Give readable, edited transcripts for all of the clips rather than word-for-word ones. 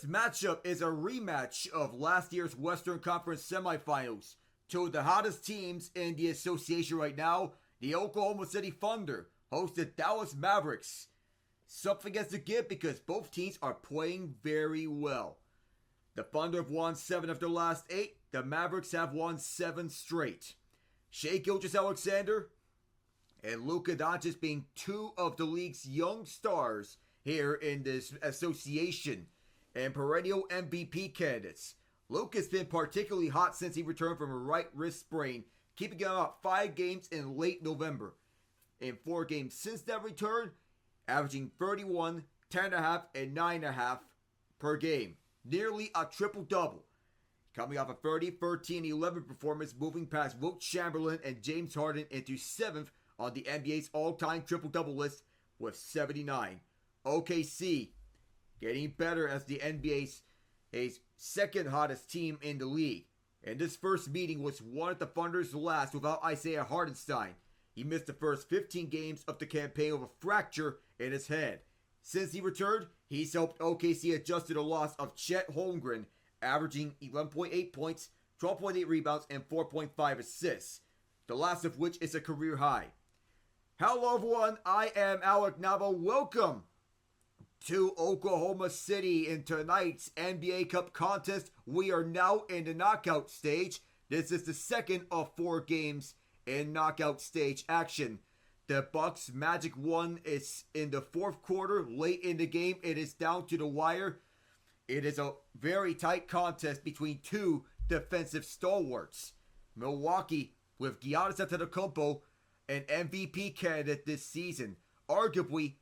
This matchup is a rematch of last year's Western Conference semifinals. Two of the hottest teams in the association right now, the Oklahoma City Thunder host the Dallas Mavericks. Something has to give because both teams are playing very well. The Thunder have won 7 of their last 8. The Mavericks have won 7 straight. Shai Gilgeous-Alexander and Luka Doncic being 2 of the league's young stars here in this association and perennial MVP candidates. Luka's been particularly hot since he returned from a right wrist sprain, keeping him out 5 games in late November. In 4 games since that return, averaging 31, 10.5, and 9.5 per game. Nearly a triple-double. Coming off a 30, 13, 11 performance, moving past Wilt Chamberlain and James Harden into 7th on the NBA's all-time triple-double list with 79. OKC getting better as the NBA's second hottest team in the league. And this first meeting was won at the Thunder's last without Isaiah Hartenstein. He missed the first 15 games of the campaign with a fracture in his head. Since he returned, he's helped OKC adjust to the loss of Chet Holmgren, averaging 11.8 points, 12.8 rebounds, and 4.5 assists, the last of which is a career high. Hello everyone, I am Alec Nava. Welcome to Oklahoma City in tonight's NBA Cup contest. We are now in the knockout stage. This is the second of 4 games in knockout stage action. The Bucks Magic one is in the 4th quarter. Late in the game, it is down to the wire. It is a very tight contest between 2 defensive stalwarts. Milwaukee, with Giannis Antetokounmpo, an MVP candidate this season, arguably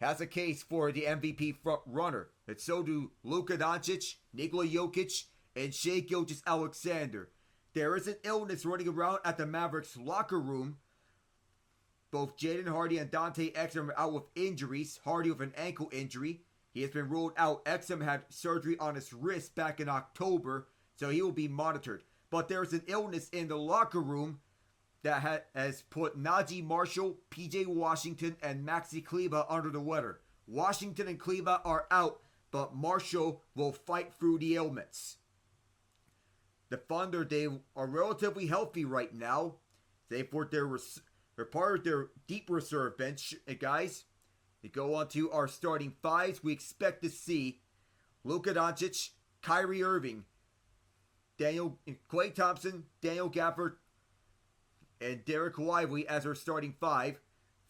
has a case for the MVP front runner. And so do Luka Doncic, Nikola Jokic, and Shai Gilgeous-Alexander. There is an illness running around at the Mavericks locker room. Both Jaden Hardy and Dante Exum are out with injuries. Hardy with an ankle injury. He has been ruled out. Exum had surgery on his wrist back in October, so he will be monitored. But there's an illness in the locker room that has put Najee Marshall, PJ Washington, and Maxi Kleber under the weather. Washington and Kleber are out, but Marshall will fight through the ailments. The Thunder, they are relatively healthy right now. They're part of their deep reserve bench, guys. We go on to our starting 5s. We expect to see Luka Doncic, Kyrie Irving, Klay Thompson, Daniel Gafford, and Derek Lively as our starting 5.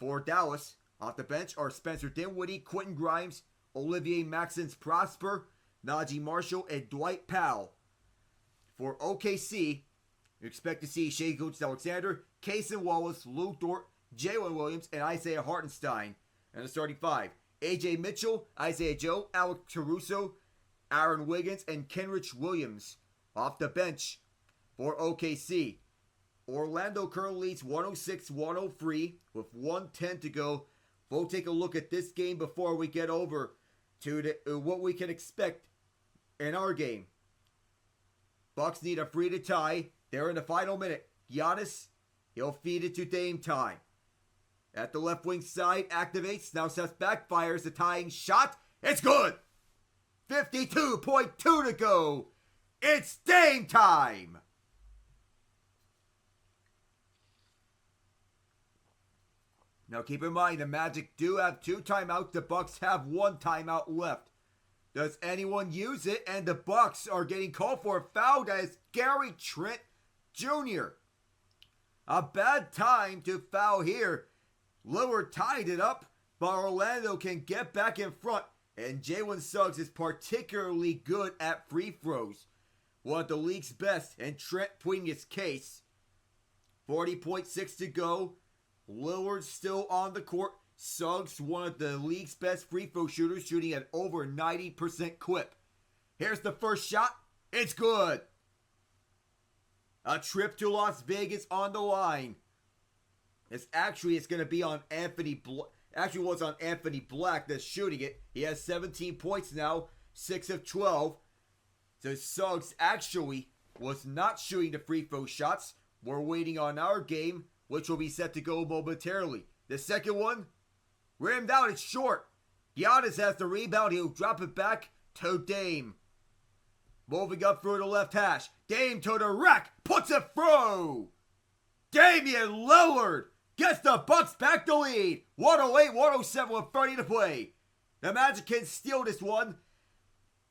For Dallas, off the bench are Spencer Dinwiddie, Quentin Grimes, Olivier-Maxence Prosper, Najee Marshall, and Dwight Powell. For OKC, you expect to see Shai Gilgeous-Alexander, Cason Wallace, Lou Dort, Jalen Williams, and Isaiah Hartenstein. And the starting 5, AJ Mitchell, Isaiah Joe, Alex Caruso, Aaron Wiggins, and Kenrich Williams. Off the bench for OKC, Orlando currently leads 106-103 with 1:10 to go. We'll take a look at this game before we get over to what we can expect in our game. Bucks need a free to tie. They're in the final minute. Giannis, he'll feed it to Dame time. At the left wing side, activates, now sets back, fires the tying shot. It's good! 52.2 to go. It's Dame time! Now keep in mind, the Magic do have 2 timeouts. The Bucks have 1 timeout left. Does anyone use it? And the Bucks are getting called for a foul. That is Gary Trent Jr. A bad time to foul here. Lillard tied it up, but Orlando can get back in front. And Jalen Suggs is particularly good at free throws. One of the league's best, and Trent putting his case. 40.6 to go. Lillard still on the court. Suggs, one of the league's best free throw shooters, shooting at over 90% clip. Here's the first shot. It's good. A trip to Las Vegas on the line. It's going to be on Anthony was on Anthony Black that's shooting it. He has 17 points now, 6 of 12. So Suggs actually was not shooting the free throw shots. We're waiting on our game, which will be set to go momentarily. The second one, rimmed out, it's short. Giannis has the rebound, he'll drop it back to Dame. Moving up through the left hash. Dame to the rack. Puts it through. Damian Lillard gets the Bucks back to lead. 108-107 with 30 to play. The Magic can steal this one.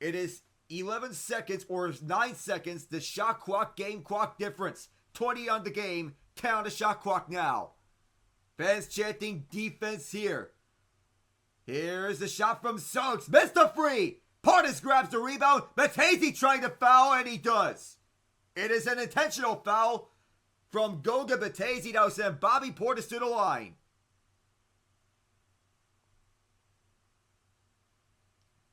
It is 11 seconds or 9 seconds. The shot clock, game clock difference. 20 on the game. 10 on the shot clock now. Fans chanting defense here. Here's the shot from Suggs. Missed the free. Portis grabs the rebound. Matezi trying to foul, and he does. It is an intentional foul from Goga Matezi that will send Bobby Portis to the line.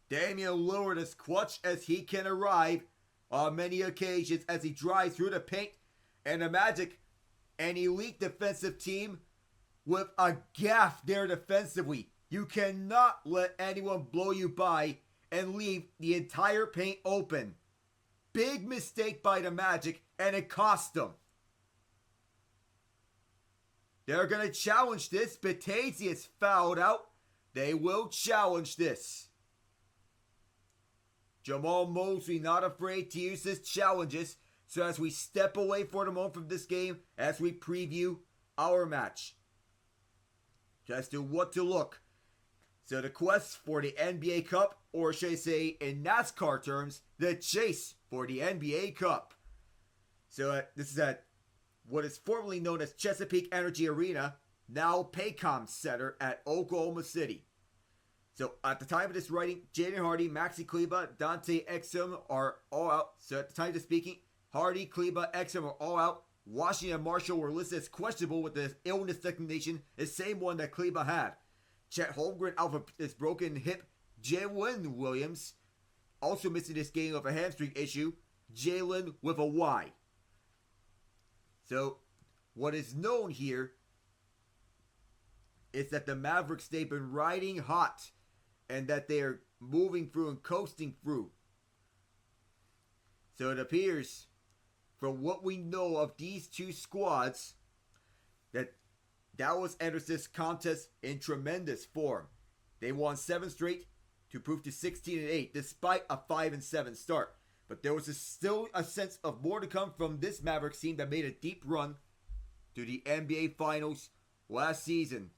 Damian Lillard as clutch as he can arrive on many occasions as he drives through the paint. And the Magic, an elite defensive team with a gaff there defensively. You cannot let anyone blow you by and leave the entire paint open. Big mistake by the Magic, and it cost them. They're going to challenge this. Matezi is fouled out. They will challenge this. Jamal Mosley not afraid to use his challenges. So as we step away for the moment from this game, as we preview our match. Just to what to look. So the quest for the NBA Cup, or should I say in NASCAR terms, the chase for the NBA Cup. So this is at what is formerly known as Chesapeake Energy Arena, now Paycom Center at Oklahoma City. So at the time of this writing, Jaden Hardy, Maxi Kleber, Dante Exum are all out. So at the time of speaking, Hardy, Kleber, Exum are all out. Washington and Marshall were listed as questionable with the illness designation, the same one that Kleber had. Chet Holmgren out of his broken hip. Jalen Williams also missing this game of a hamstring issue. Jalen with a Y. So what is known here is that the Mavericks, they've been riding hot and that they are moving through and coasting through. So it appears, from what we know of these two squads, that Dallas enters this contest in tremendous form. They won 7 straight to prove to 16-8 despite a 5-7 start. But there was still a sense of more to come from this Mavericks team that made a deep run to the NBA Finals last season.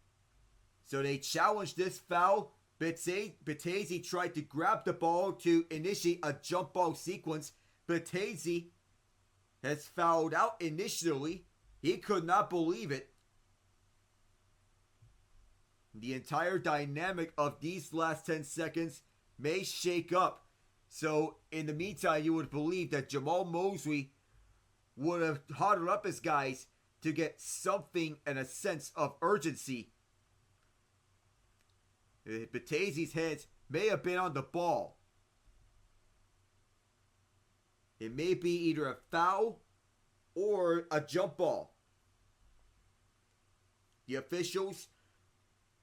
So they challenged this foul. Matezi tried to grab the ball to initiate a jump ball sequence. Matezi has fouled out initially. He could not believe it. The entire dynamic of these last 10 seconds may shake up. So, in the meantime, you would believe that Jamal Mosley would have huddled up his guys to get something and a sense of urgency. Matezi's heads may have been on the ball. It may be either a foul or a jump ball. The officials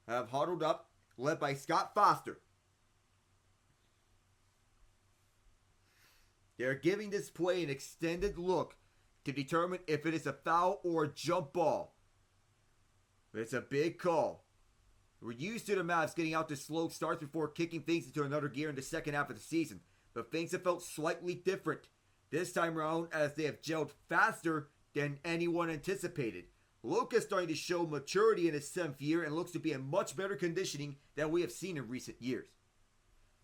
have huddled up, led by Scott Foster. They're giving this play an extended look to determine if it is a foul or a jump ball. It's a big call. We're used to the Mavs getting out to slow starts before kicking things into another gear in the second half of the season, but things have felt slightly different this time around as they have gelled faster than anyone anticipated. Luka is starting to show maturity in his 7th year and looks to be in much better conditioning than we have seen in recent years.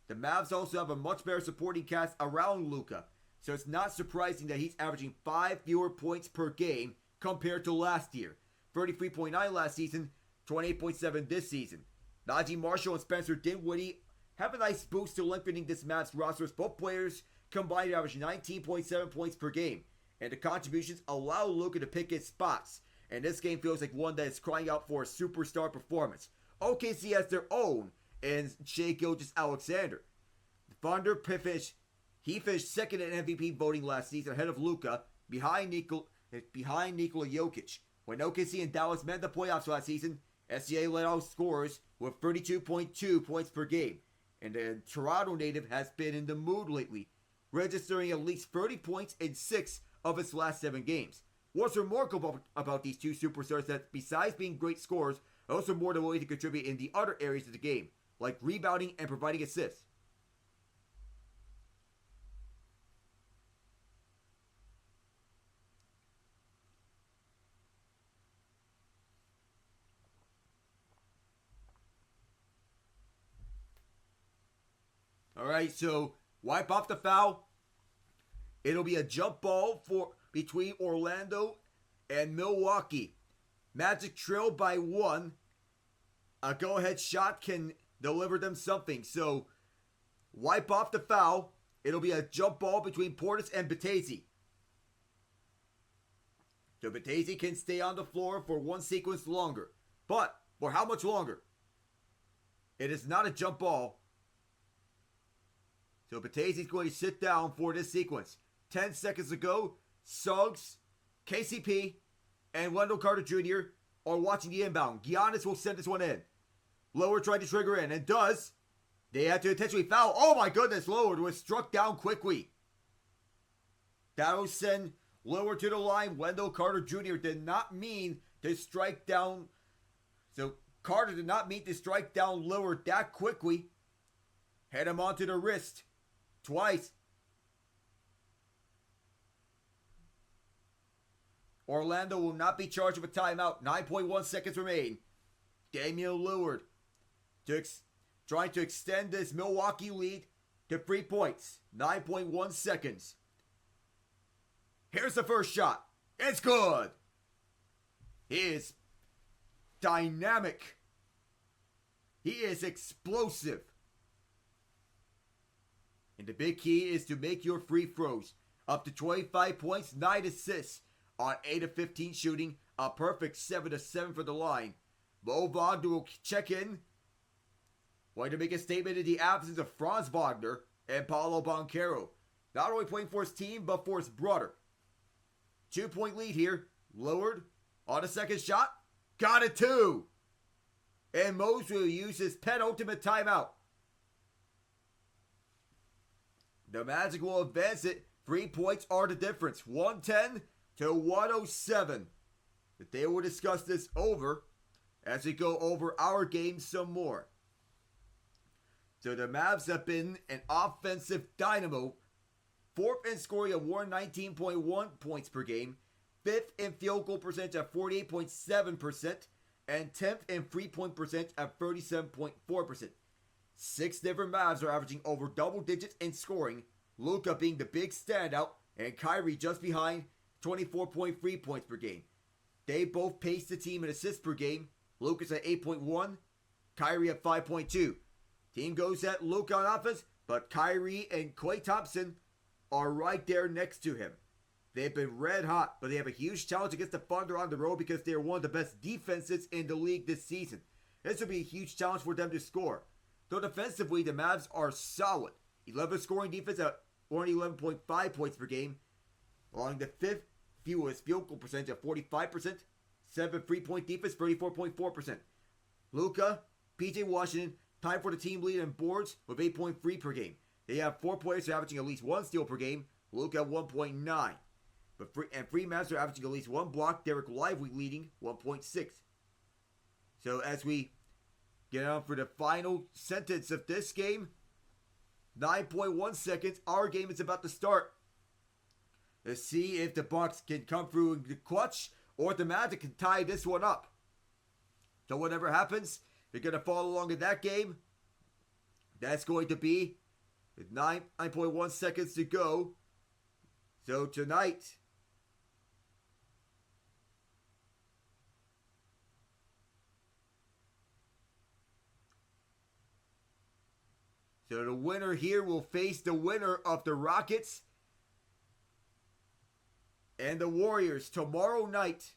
The Mavs also have a much better supporting cast around Luka, so it's not surprising that he's averaging 5 fewer points per game compared to last year. 33.9 last season, 28.7 this season. Najee Marshall and Spencer Dinwiddie have a nice boost to lengthening this Mavs roster as both players combined to average 19.7 points per game, and the contributions allow Luka to pick his spots. And this game feels like one that is crying out for a superstar performance. OKC has their own, and Shai Gilgeous-Alexander. The Thunder finished second in MVP voting last season ahead of Luka, behind Nikola Jokic. When OKC and Dallas met the playoffs last season, SGA led all scorers with 32.2 points per game. And the Toronto native has been in the mood lately, registering at least 30 points in 6 of its last 7 games. What's remarkable about these two superstars that besides being great scorers, are also more than willing to contribute in the other areas of the game, like rebounding and providing assists. All right, so wipe off the foul. It'll be a jump ball for between Orlando and Milwaukee. Magic trail by 1. A go-ahead shot can deliver them something. So wipe off the foul. It'll be a jump ball between Portis and Batese. So Batese can stay on the floor for one sequence longer. But for how much longer? It is not a jump ball. So Batese is going to sit down for this sequence. 10 seconds ago, Suggs, KCP, and Wendell Carter Jr. are watching the inbound. Giannis will send this one in. Lower tried to trigger in and does. They had to intentionally foul. Oh my goodness, Lillard was struck down quickly. That'll send Lillard to the line. Wendell Carter Jr. did not mean to strike down. So Carter did not mean to strike down Lillard that quickly. Head him onto the wrist twice. Orlando will not be charged with a timeout. 9.1 seconds remain. Damian Lillard trying to extend this Milwaukee lead to 3 points. 9.1 seconds. Here's the first shot. It's good. He is dynamic. He is explosive. And the big key is to make your free throws. Up to 25 points, 9 assists on 8 of 15 shooting. A perfect 7 of 7 for the line. Mo Wagner will check in. Wanting to make a statement in the absence of Franz Wagner and Paolo Banchero. Not only playing for his team, but for his brother. 2-point lead here. Lillard on the second shot. Got it too. And Mose will use his penultimate timeout. The Magic will advance it. 3 points are the difference. 110 to 107. But they will discuss this over as we go over our game some more. So the Mavs have been an offensive dynamo. 4th in scoring at 119.1 points per game. 5th in field goal percentage at 48.7%. And 10th in 3-point percentage at 37.4%. 6 different Mavs are averaging over double digits in scoring. Luka being the big standout. And Kyrie just behind, 24.3 points per game. They both pace the team in assists per game. Luka's at 8.1. Kyrie at 5.2. Team goes at Luka on offense, but Kyrie and Klay Thompson are right there next to him. They've been red hot, but they have a huge challenge against the Thunder on the road because they are one of the best defenses in the league this season. This will be a huge challenge for them to score. Though defensively, the Mavs are solid. 11 scoring defense at only 11.5 points per game, allowing the 5th fewest field goal percentage at 45%, 7 3-point defense, 34.4%. Luka, PJ Washington, tied for the team lead in boards with 8.3 per game. They have 4 players who are averaging at least 1 steal per game. Luka at 1.9. But three Mavs are averaging at least 1 block. Derek Lively leading 1.6. So as we get on for the final sentence of this game, 9.1 seconds. Our game is about to start. Let's see if the Bucks can come through in the clutch or if the Magic can tie this one up. So whatever happens, you're going to follow along in that game. That's going to be with 9.1 seconds to go. So tonight, so the winner here will face the winner of the Rockets and the Warriors tomorrow night.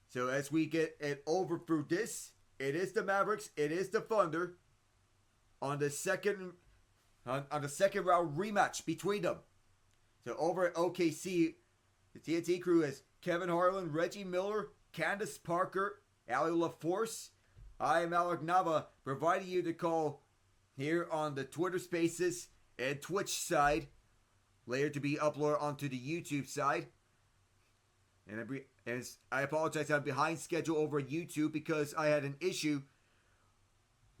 So as we get it over through this, it is the Mavericks, it is the Thunder on the second round rematch between them. So over at OKC, the TNT crew is Kevin Harlan, Reggie Miller, Candace Parker, Ali LaForce. I am Alec Nava, providing you the call here on the Twitter Spaces and Twitch side, later to be uploaded onto the YouTube side. And I apologize, I'm behind schedule over YouTube because I had an issue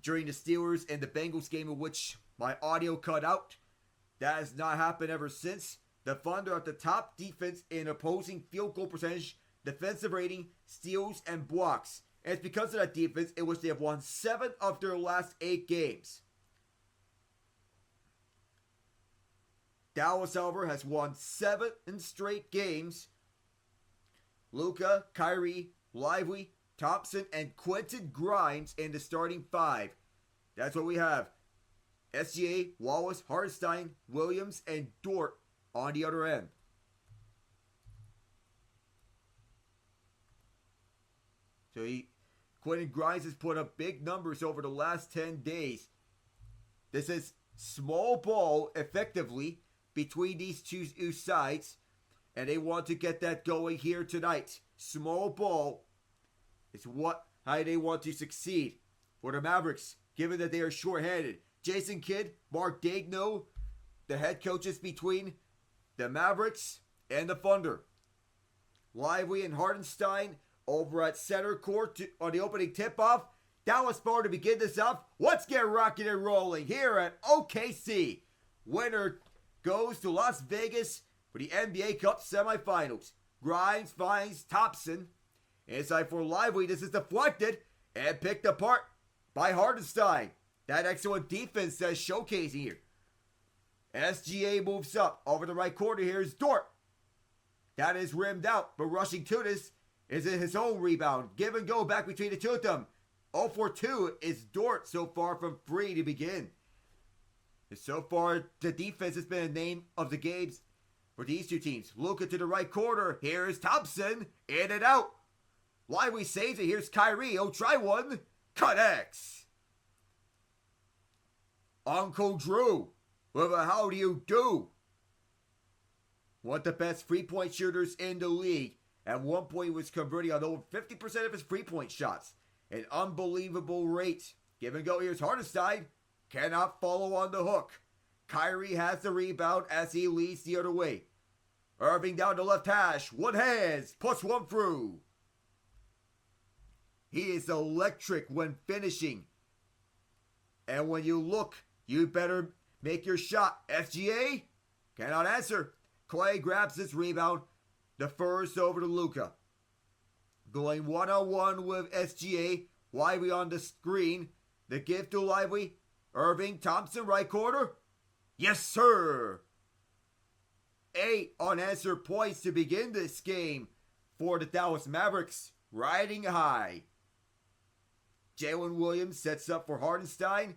during the Steelers and the Bengals game in which my audio cut out. That has not happened ever since. The Thunder are the top defense in opposing field goal percentage, defensive rating, steals, and blocks. And it's because of that defense in which they have won 7 of their last 8 games. Dallas, however, has won 7 straight games. Luka, Kyrie, Lively, Thompson, and Quentin Grimes in the starting 5. That's what we have. SGA, Wallace, Hartenstein, Williams, and Dort on the other end. So Quentin Grimes has put up big numbers over the last 10 days. This is small ball, effectively, between these two sides. And they want to get that going here tonight. Small ball is how they want to succeed for the Mavericks, given that they are shorthanded. Jason Kidd, Mark Daigneault, the head coaches between the Mavericks and the Thunder. Lively and Hartenstein over at center court on the opening tip-off. Dallas Bar to begin this off. Let's get rocking and rolling here at OKC. Winner goes to Las Vegas for the NBA Cup semifinals. Grimes finds Thompson. Inside for Lively. This is deflected and picked apart by Hartenstein. That excellent defense that's showcasing here. SGA moves up over the right corner. Here's Dort. That is rimmed out, but rushing to this is it his own rebound. Give and go back between the two of them. 0 for 2 is Dort so far from 3 to begin. So far, the defense has been a name of the games for these two teams. Luka to the right corner. Here's Thompson. In and out. Lively saves it. Here's Kyrie. Oh, try one. Connects. Uncle Drew with a how do you do? One of the best three-point shooters in the league. At one point, he was converting on over 50% of his three-point shots. An unbelievable rate. Give and go. Here's Hartenstein. Cannot follow on the hook. Kyrie has the rebound as he leads the other way. Irving down the left hash. One hands. Puts one through. He is electric when finishing. And when you look, you better make your shot. SGA cannot answer. Clay grabs this rebound. Defers over to Luka. Going one-on-one with SGA. Lively on the screen. The give to Lively. Irving, Thompson, right corner. Yes, sir. 8 unanswered points to begin this game for the Dallas Mavericks. Riding high. Jalen Williams sets up for Hartenstein.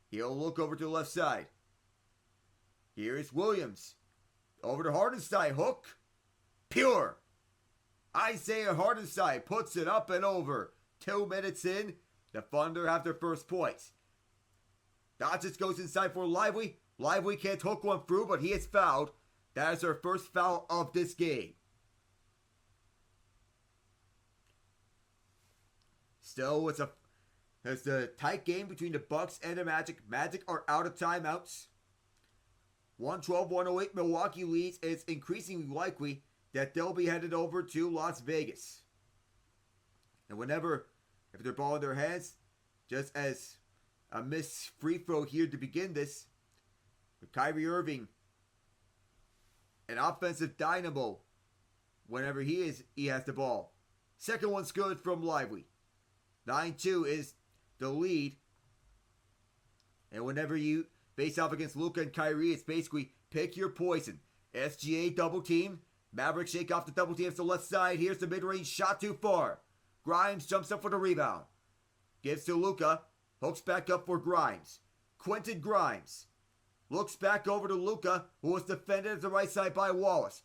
He'll look over to the left side. Here's Williams. Over to Hartenstein. Hook. Pure. Isaiah Hartenstein puts it up and over. 2 minutes in. The Thunder have their first points. Doncic goes inside for Lively. Lively can't hook one through, but he is fouled. That is their first foul of this game. Still, it's a tight game between the Bucks and the Magic. Magic are out of timeouts. 112-108 Milwaukee leads. It's increasingly likely that they'll be headed over to Las Vegas. And if they're ball in their hands, just as a missed free throw here to begin this, with Kyrie Irving, an offensive dynamo. Whenever he has the ball. Second one's good from Lively. 9-2 is the lead. And whenever you face off against Luka and Kyrie, it's basically pick your poison. SGA double team. Mavericks shake off the double team to the left side. Here's the mid-range shot too far. Grimes jumps up for the rebound. Gives to Luka. Hooks back up for Grimes. Quentin Grimes. Looks back over to Luka, who was defended at the right side by Wallace.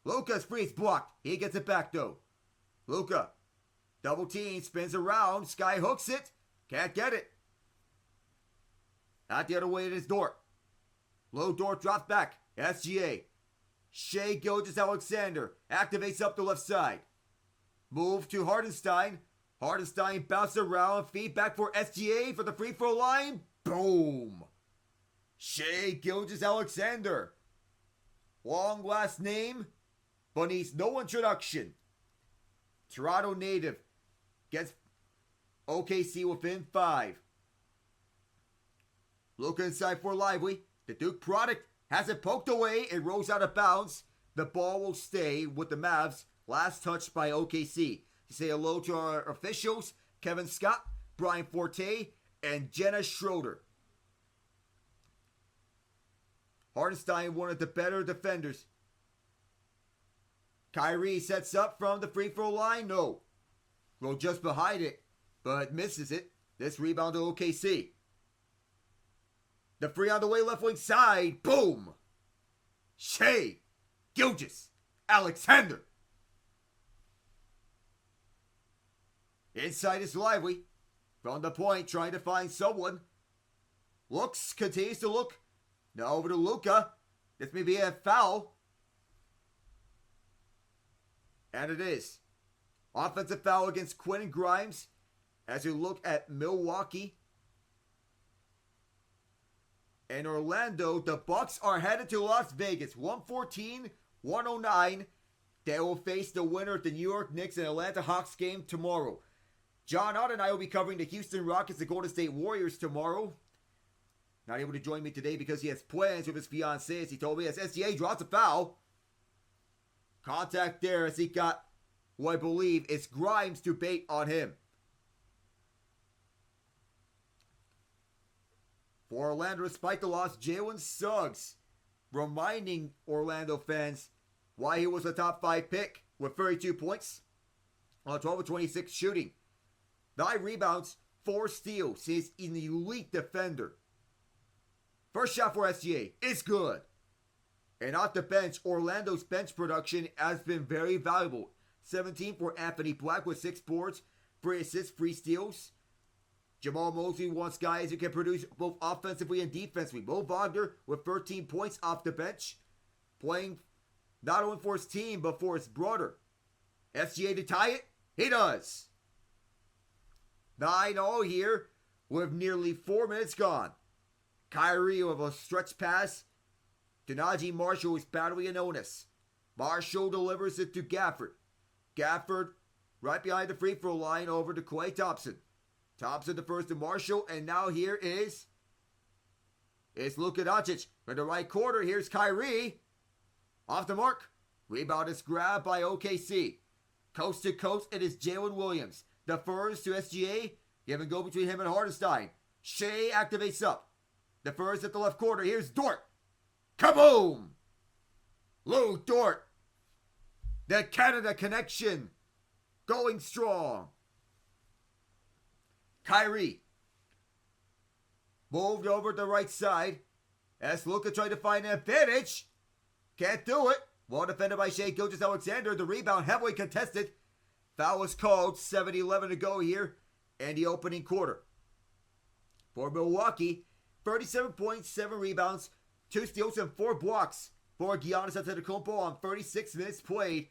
Luka's free. It's blocked. He gets it back though. Luka. Double team. Spins around. Sky hooks it. Can't get it. Not the other way, it is Dort. Low Dort drops back. SGA. Shai Gilgeous-Alexander activates up the left side. Move to Hartenstein. Hartenstein bounces around. Feedback for SGA for the free throw line. Boom. Shai Gilgeous-Alexander. Long last name, but needs no introduction. Toronto native gets OKC within 5. Luka inside for Lively. The Duke product has it poked away. It rolls out of bounds. The ball will stay with the Mavs. Last touch by OKC. To say hello to our officials, Kevin Scott, Brian Forte, and Jenna Schroeder. Hartenstein, one of the better defenders. Kyrie sets up from the free throw line. No. Well, just behind it, but misses it. This rebound to OKC. The free on the way, left wing side. Boom. Shai. Gilgeous-Alexander. Inside is lively. From the point, trying to find someone. Looks, continues to look. Now over to Luka. This may be a foul. And it is. Offensive foul against Quentin Grimes. As we look at Milwaukee and Orlando, the Bucks are headed to Las Vegas. 114-109. They will face the winner of the New York Knicks and Atlanta Hawks game tomorrow. John Ott and I will be covering the Houston Rockets and Golden State Warriors tomorrow. Not able to join me today because he has plans with his fiancée, as he told me, as SGA draws a foul. Contact there as he got what I believe is Grimes to bait on him. For Orlando, despite the loss, Jalen Suggs reminding Orlando fans why he was a top 5 pick with 32 points on 12 of 26 shooting. 9 rebounds, 4 steals. He's an elite defender. First shot for SGA is good. And off the bench, Orlando's bench production has been very valuable. 17 for Anthony Black with 6 boards, 3 assists, 3 steals. Jamal Mosley wants guys who can produce both offensively and defensively. Mo Wagner with 13 points off the bench, playing not only for his team, but for his brother. SGA to tie it? He does. 9-0 here with nearly 4 minutes gone. Kyrie with a stretch pass to Najee Marshall, who's battling an illness. Marshall delivers it to Gafford. Gafford right behind the free throw line over to Klay Thompson. Thompson the first to Marshall, and now here is Luka Doncic. In the right corner, here's Kyrie. Off the mark. Rebound is grabbed by OKC. Coast to coast, it is Jalen Williams. The first to SGA. Give and go between him and Hartenstein. Shai activates up. The first at the left corner. Here's Dort. Kaboom! Lou Dort. The Canada connection. Going strong. Kyrie. Moved over to the right side. As Luka tried to find an advantage. Can't do it. Well defended by Shai Gilgeous-Alexander. The rebound heavily contested. Foul was called. 7:11 to go here in the opening quarter. For Milwaukee, 37 points, 7 rebounds, 2 steals, and 4 blocks for Giannis Antetokounmpo on 36 minutes played.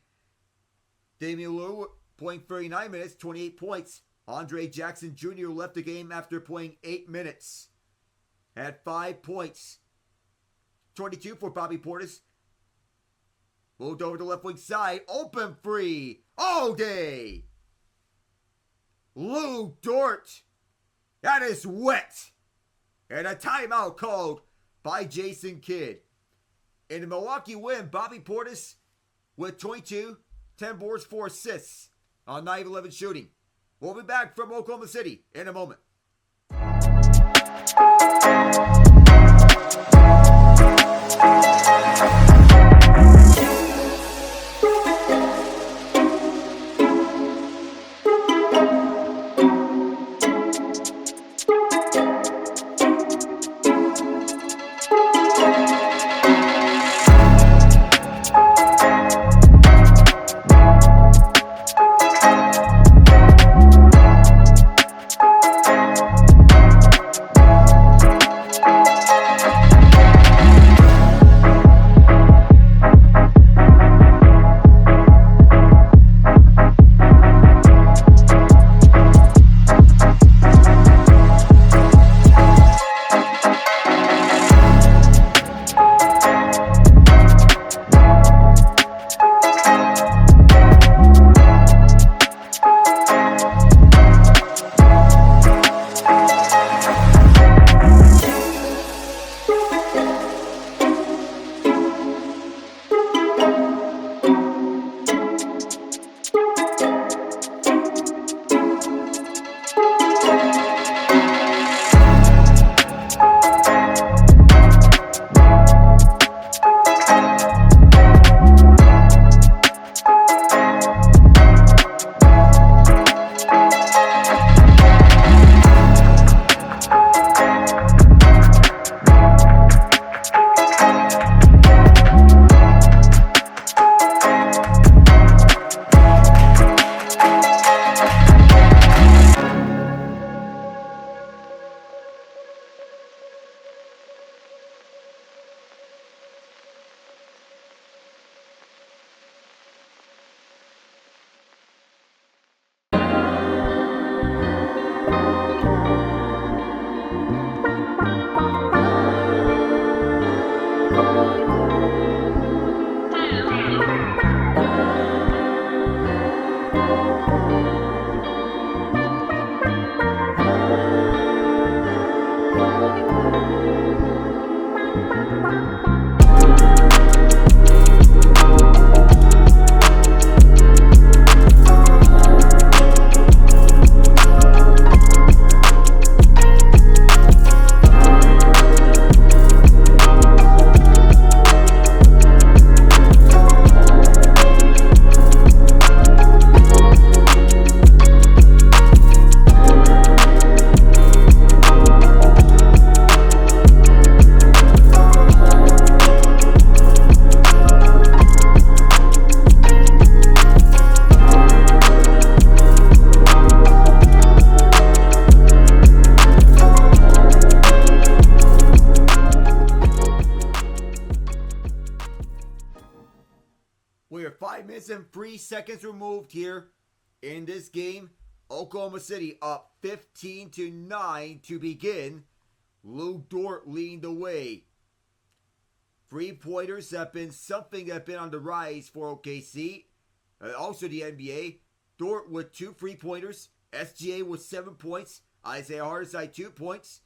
Damian Lillard playing 39 minutes, 28 points. Andre Jackson Jr. left the game after playing 8 minutes. Had 5 points. 22 for Bobby Portis. Moved over to the left wing side. Open free. All day. Lou Dort. That is wet. And a timeout called by Jason Kidd. In the Milwaukee win, Bobby Portis with 22, 10 boards, 4 assists on 9-11 shooting. We'll be back from Oklahoma City in a moment. We are 5 minutes and 3 seconds removed here in this game. Oklahoma City up 15-9 to begin. Lou Dort leading the way. 3-pointers have been something that have been on the rise for OKC. Also the NBA. Dort with 2 3-pointers. SGA with 7 points. Isaiah Hartenstein 2 points.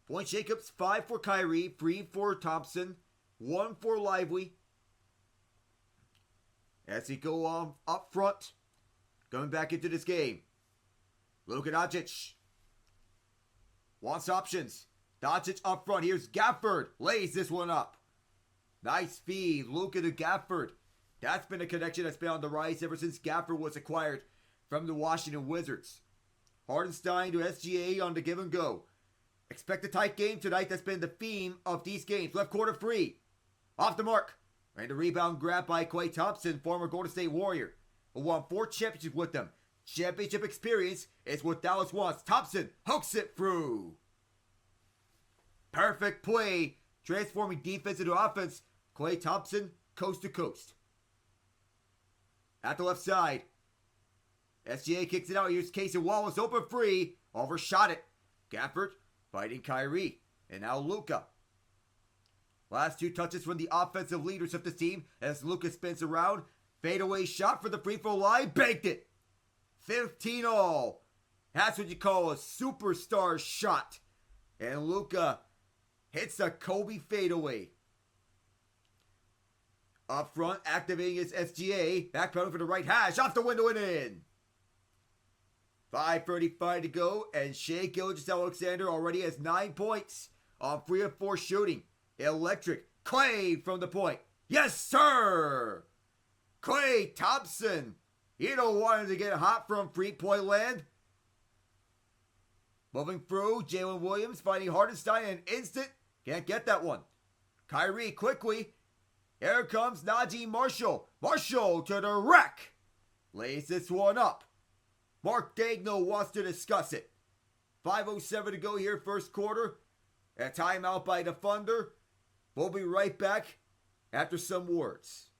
Point Jacobs 5 for Kyrie. 3 for Thompson. 1 for Lively. As we go up front, going back into this game. Luka Doncic wants options. Doncic up front. Here's Gafford. Lays this one up. Nice feed. Luka to Gafford. That's been a connection that's been on the rise ever since Gafford was acquired from the Washington Wizards. Hartenstein to SGA on the give and go. Expect a tight game tonight. That's been the theme of these games. Left corner free. Off the mark. And a rebound grab by Klay Thompson, former Golden State Warrior, who won 4 championships with them. Championship experience is what Dallas wants. Thompson hooks it through. Perfect play, transforming defense into offense. Klay Thompson, coast to coast. At the left side, SGA kicks it out. Here's Casey Wallace, open free. Overshot it. Gafford fighting Kyrie. And now Luka. Last 2 touches from the offensive leaders of the team as Luka spins around. Fadeaway shot for the free throw line. Banked it. 15-all. That's what you call a superstar shot. And Luka hits a Kobe fadeaway. Up front, activating his SGA. Backpedal for the right hash. Off the window and in. 5:35 to go. And Shai Gilgeous-Alexander already has 9 points on 3 of 4 shooting. Electric. Klay from the point. Yes, sir. Klay Thompson. You don't want him to get hot from 3-point land. Moving through. Jalen Williams fighting Hartenstein. An instant. Can't get that one. Kyrie quickly. Here comes Najee Marshall. Marshall to the rack. Lays this one up. Mark Daigneault wants to discuss it. 5:07 to go here, first quarter. A timeout by the Thunder. We'll be right back after some words.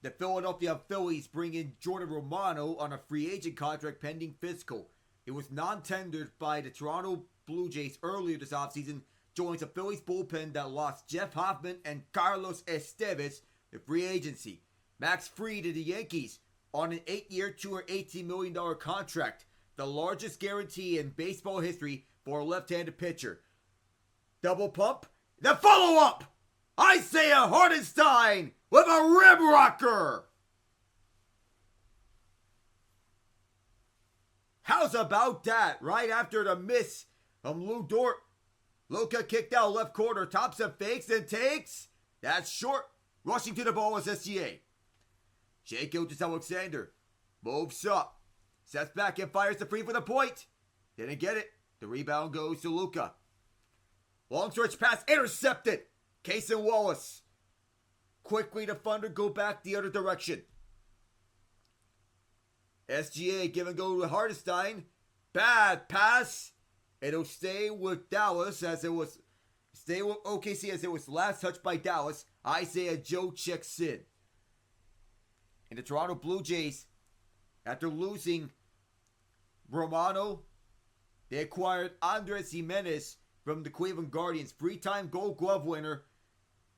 The Philadelphia Phillies bring in Jordan Romano on a free agent contract pending physical. It was non-tendered by the Toronto Blue Jays earlier this offseason, joins a Phillies bullpen that lost Jeff Hoffman and Carlos Estevez to free agency. Max Fried to the Yankees on an 8-year, $218 million contract, the largest guarantee in baseball history for a left-handed pitcher. Double pump, the follow-up! Isaiah Hartenstein with a rib rocker! How's about that? Right after the miss from Lou Dort. Luka kicked out left corner, tops and fakes and takes. That's short. Rushing to the ball is SGA. Shai Gilgeous-Alexander moves up, sets back and fires the free for the point. Didn't get it. The rebound goes to Luka. Long stretch pass intercepted. Cason Wallace. Quickly the Thunder go back the other direction. SGA give and go to Hartenstein. Bad pass. It'll stay with Dallas as it was. Stay with OKC as it was last touched by Dallas. Isaiah Joe checks in. And the Toronto Blue Jays, after losing Romano, they acquired Andres Jimenez from the Cleveland Guardians, 3-time Gold Glove winner.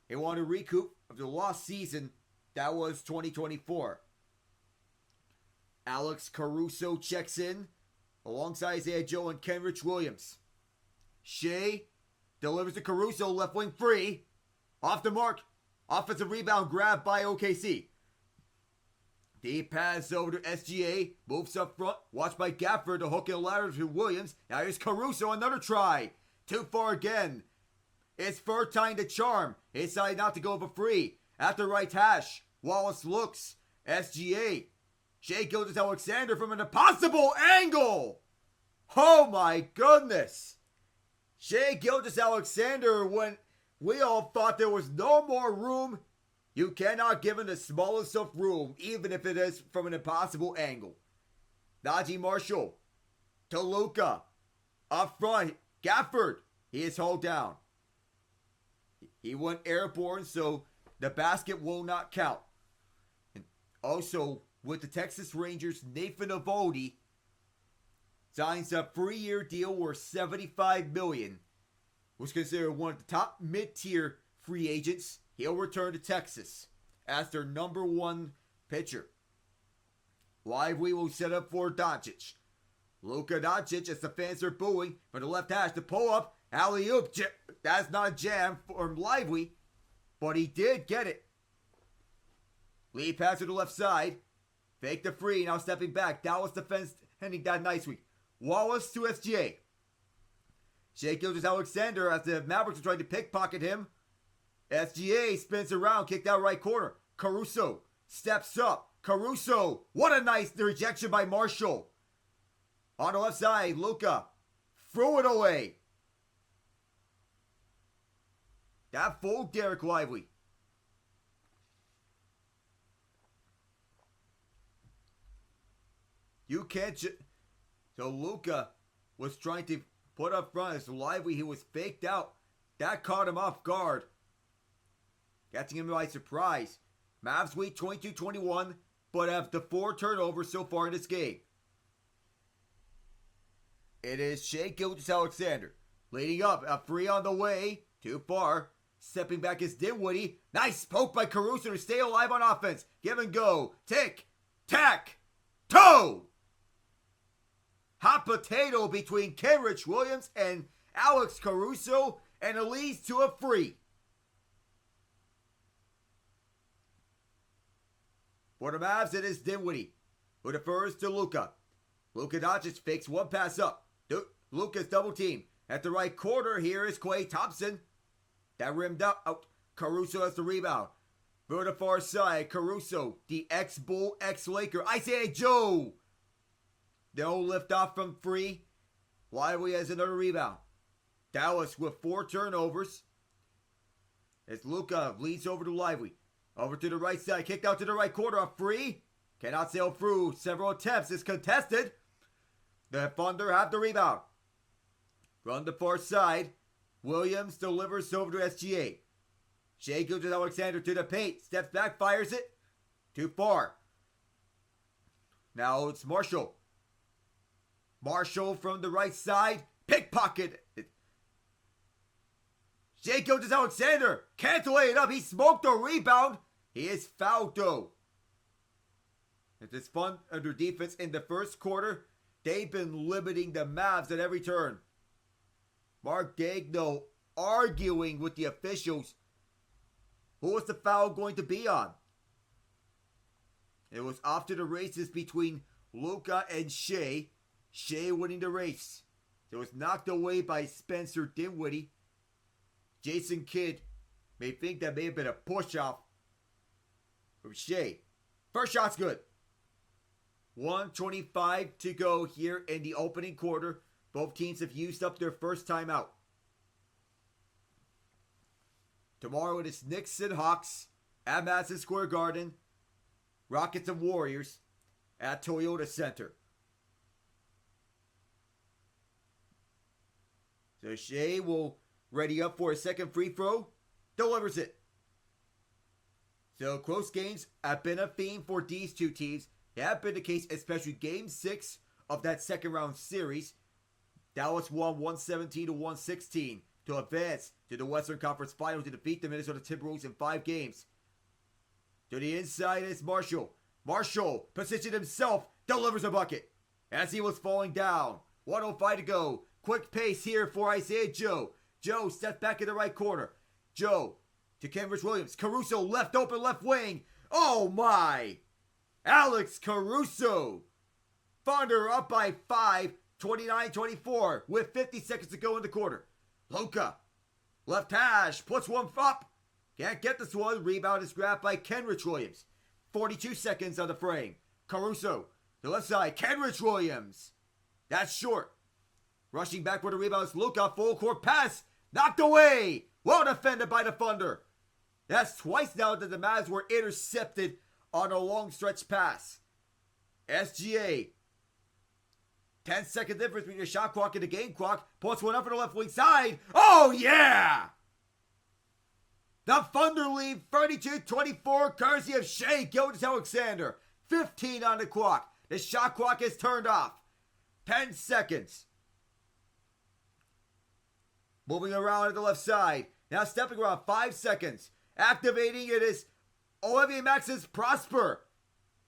They want to recoup of the lost season. That was 2024. Alex Caruso checks in alongside Isaiah Joe and Kenrich Williams. Shai delivers to Caruso, left wing free. Off the mark. Offensive rebound grab by OKC. Deep pass over to SGA. Moves up front. Watched by Gafford. The hook and ladder to Williams. Now here's Caruso. Another try. Too far again. It's third time to charm. He decided not to go for free. At the right hash. Wallace looks. SGA. Shai Gilgeous-Alexander from an impossible angle. Oh my goodness. Shai Gilgeous-Alexander, when we all thought there was no more room, you cannot give him the smallest of room, even if it is from an impossible angle. Najee Marshall to Luka. Up front, Gafford. He is hauled down. He went airborne, so the basket will not count. And also, with the Texas Rangers, Nathan Eovaldi signs a 3-year deal worth $75 million. Was considered one of the top mid-tier free agents. He'll return to Texas as their number one pitcher. Lively will set up for Doncic. Luka Doncic, as the fans are booing, from the left hash to pull up. Alley-oop. That's not a jam from Lively, but he did get it. Lead pass to the left side. Fake the free, now stepping back. Dallas defense ending that nicely. Wallace to SGA. Shai Gilgeous-Alexander, as the Mavericks are trying to pickpocket him. SGA spins around, kicked out right corner. Caruso steps up. Caruso, what a nice rejection by Marshall. On the left side, Luka threw it away. That fooled Derek Lively. You can't So Luka was trying to put up front as Lively. He was faked out. That caught him off guard. Catching him by surprise. Mavs lead 22-21, but have the 4 turnovers so far in this game. It is Shai Gilgeous-Alexander leading up. A free on the way. Too far. Stepping back is Dinwiddie. Nice poke by Caruso to stay alive on offense. Give and go. Tick. Tack. Toe. Hot potato between Kenrich Williams and Alex Caruso, and it leads to a free. For the Mavs, it is Dinwiddie, who defers to Luka. Luka Doncic fakes one pass up. Luka's double team. At the right corner, here is Klay Thompson. That rimmed out. Caruso has the rebound. For the far side, Caruso, the ex-Bull, ex-Laker. Isaiah Joe. They'll lift off from free. Lively has another rebound. Dallas with 4 turnovers. As Luka leads over to Lively. Over to the right side. Kicked out to the right corner. A free. Cannot sail through. Several attempts. Is contested. The Thunder have the rebound. From the far side. Williams delivers over to SGA. Shai Gilgeous-Alexander to the paint. Steps back. Fires it. Too far. Now it's Marshall. Marshall from the right side. Pickpocket. Shai Gilgeous-Alexander can't lay it up. He smoked a rebound. He is fouled though. It's fun under defense in the first quarter. They've been limiting the Mavs at every turn. Mark Daigneault arguing with the officials. Who was the foul going to be on? It was off to the races between Luka and Shai. Shai winning the race. It was knocked away by Spencer Dinwiddie. Jason Kidd may think that may have been a push-off from Shai. First shot's good. 1:25 to go here in the opening quarter. Both teams have used up their first timeout. Tomorrow it is Knicks and Hawks at Madison Square Garden. Rockets and Warriors at Toyota Center. So Shai will ready up for a second free throw. Delivers it. So close games have been a theme for these two teams. They have been the case, especially Game 6 of that second round series. Dallas won 117-116 to advance to the Western Conference Finals to defeat the Minnesota Timberwolves in 5 games. To the inside is Marshall. Marshall positioned himself, delivers a bucket as he was falling down. 1:05 to go. Quick pace here for Isaiah Joe. Joe steps back in the right corner. Joe to Kenrich Williams. Caruso left open left wing. Oh my! Alex Caruso. Thunder up by 5, 29-24 with 50 seconds to go in the quarter. Luka, left hash, puts one up. Can't get this one. Rebound is grabbed by Kenrich Williams. 42 seconds on the frame. Caruso, the left side. Kenrich Williams. That's short. Rushing back for the rebound is Luka. Full court pass. Knocked away. Well defended by the Thunder. That's twice now that the Mavs were intercepted on a long stretch pass. SGA. 10-second difference between the shot clock and the game clock. Puts one up on the left wing side. Oh yeah! The Thunder lead 32-24 courtesy of Shai Gilgeous-Alexander. 15 on the clock. The shot clock is turned off. 10 seconds. Moving around at the left side. Now stepping around 5 seconds. Activating it is Olivier-Maxence Prosper.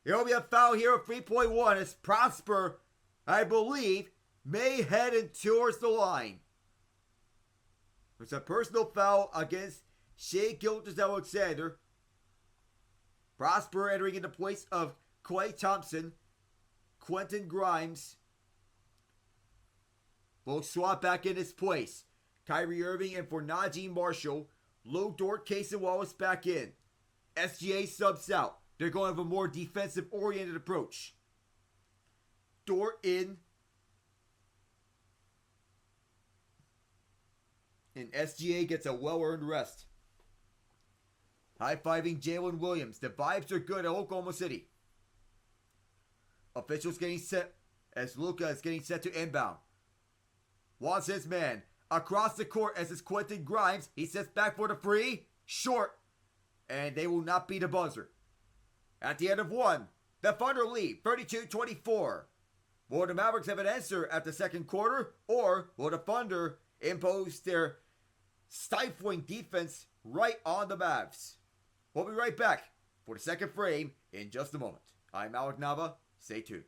There will be a foul here of 3.1 as Prosper, I believe, may head in towards the line. There's a personal foul against Shai Gilgeous-Alexander. Prosper entering in the place of Klay Thompson. Quentin Grimes will swap back in his place. Kyrie Irving and for Najee Marshall. Lou Dort, Casey Wallace back in. SGA subs out. They're going to have a more defensive-oriented approach. Dort in. And SGA gets a well-earned rest. High-fiving Jalen Williams. The vibes are good at Oklahoma City. Officials getting set as Luka is getting set to inbound. Wants his man. Across the court as it's Quentin Grimes. He sets back for the free. Short. And they will not beat a buzzer. At the end of one, the Thunder lead 32-24. Will the Mavericks have an answer at the second quarter? Or will the Thunder impose their stifling defense right on the Mavs? We'll be right back for the second frame in just a moment. I'm Alec Nava. Stay tuned.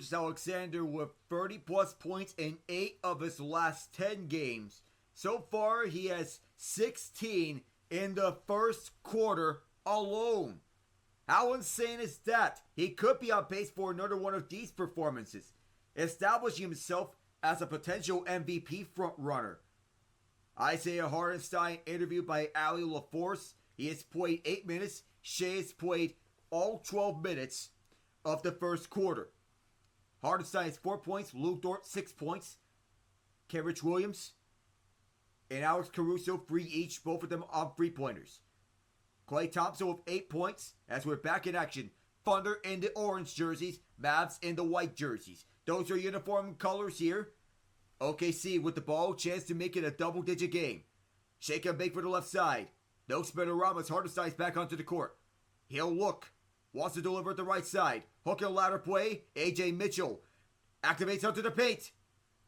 Gilgeous-Alexander with 30 plus points in 8 of his last 10 games. So far, he has 16 in the first quarter alone. How insane is that? He could be on pace for another one of these performances, establishing himself as a potential MVP frontrunner. Isaiah Hartenstein interviewed by Ali LaForce. He has played 8 minutes. Shai has played all 12 minutes of the first quarter. Hartenstein has 4 points. Luke Dort 6 points. Kenrich Williams and Alex Caruso 3 each, both of them on 3-pointers. Klay Thompson with 8 points as we're back in action. Thunder in the orange jerseys, Mavs in the white jerseys. Those are uniform colors here. OKC with the ball, chance to make it a double-digit game. Shake and bake for the left side. No spinorama. Hartenstein's back onto the court. He'll look. Wants to deliver at the right side. Hook and ladder play. AJ Mitchell activates onto the paint.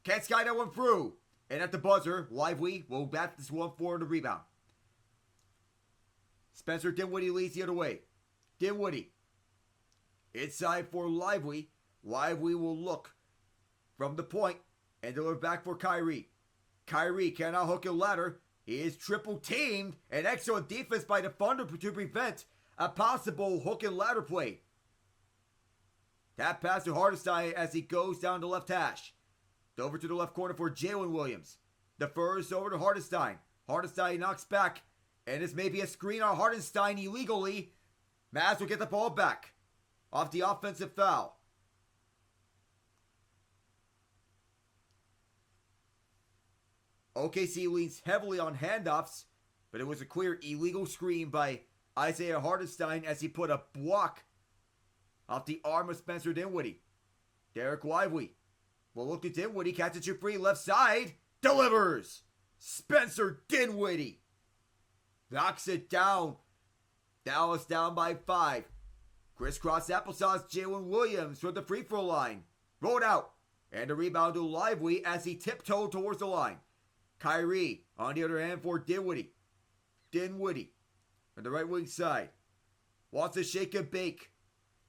Can't sky that one through. And at the buzzer, Lively will bat this one for the rebound. Spencer Dinwiddie leads the other way. Dinwiddie inside for Lively. Lively will look from the point and deliver back for Kyrie. Kyrie cannot hook and ladder. He is triple teamed. An excellent defense by the Thunder to prevent a possible hook and ladder play. That pass to Hartenstein as he goes down the left hash. Over to the left corner for Jalen Williams. The first over to Hartenstein. Hartenstein knocks back. And this may be a screen on Hartenstein illegally. Mavs will get the ball back off the offensive foul. OKC leans heavily on handoffs, but it was a clear illegal screen by Isaiah Hartenstein as he put a block off the arm of Spencer Dinwiddie. Derek Lively will look to Dinwiddie, catches it free, left side, delivers! Spencer Dinwiddie knocks it down. Dallas down by 5. Crisscross applesauce, Jalen Williams from the free throw line. Rolled out, and a rebound to Lively as he tiptoed towards the line. Kyrie on the other hand for Dinwiddie. Dinwiddie on the right wing side. Wants to shake and bake.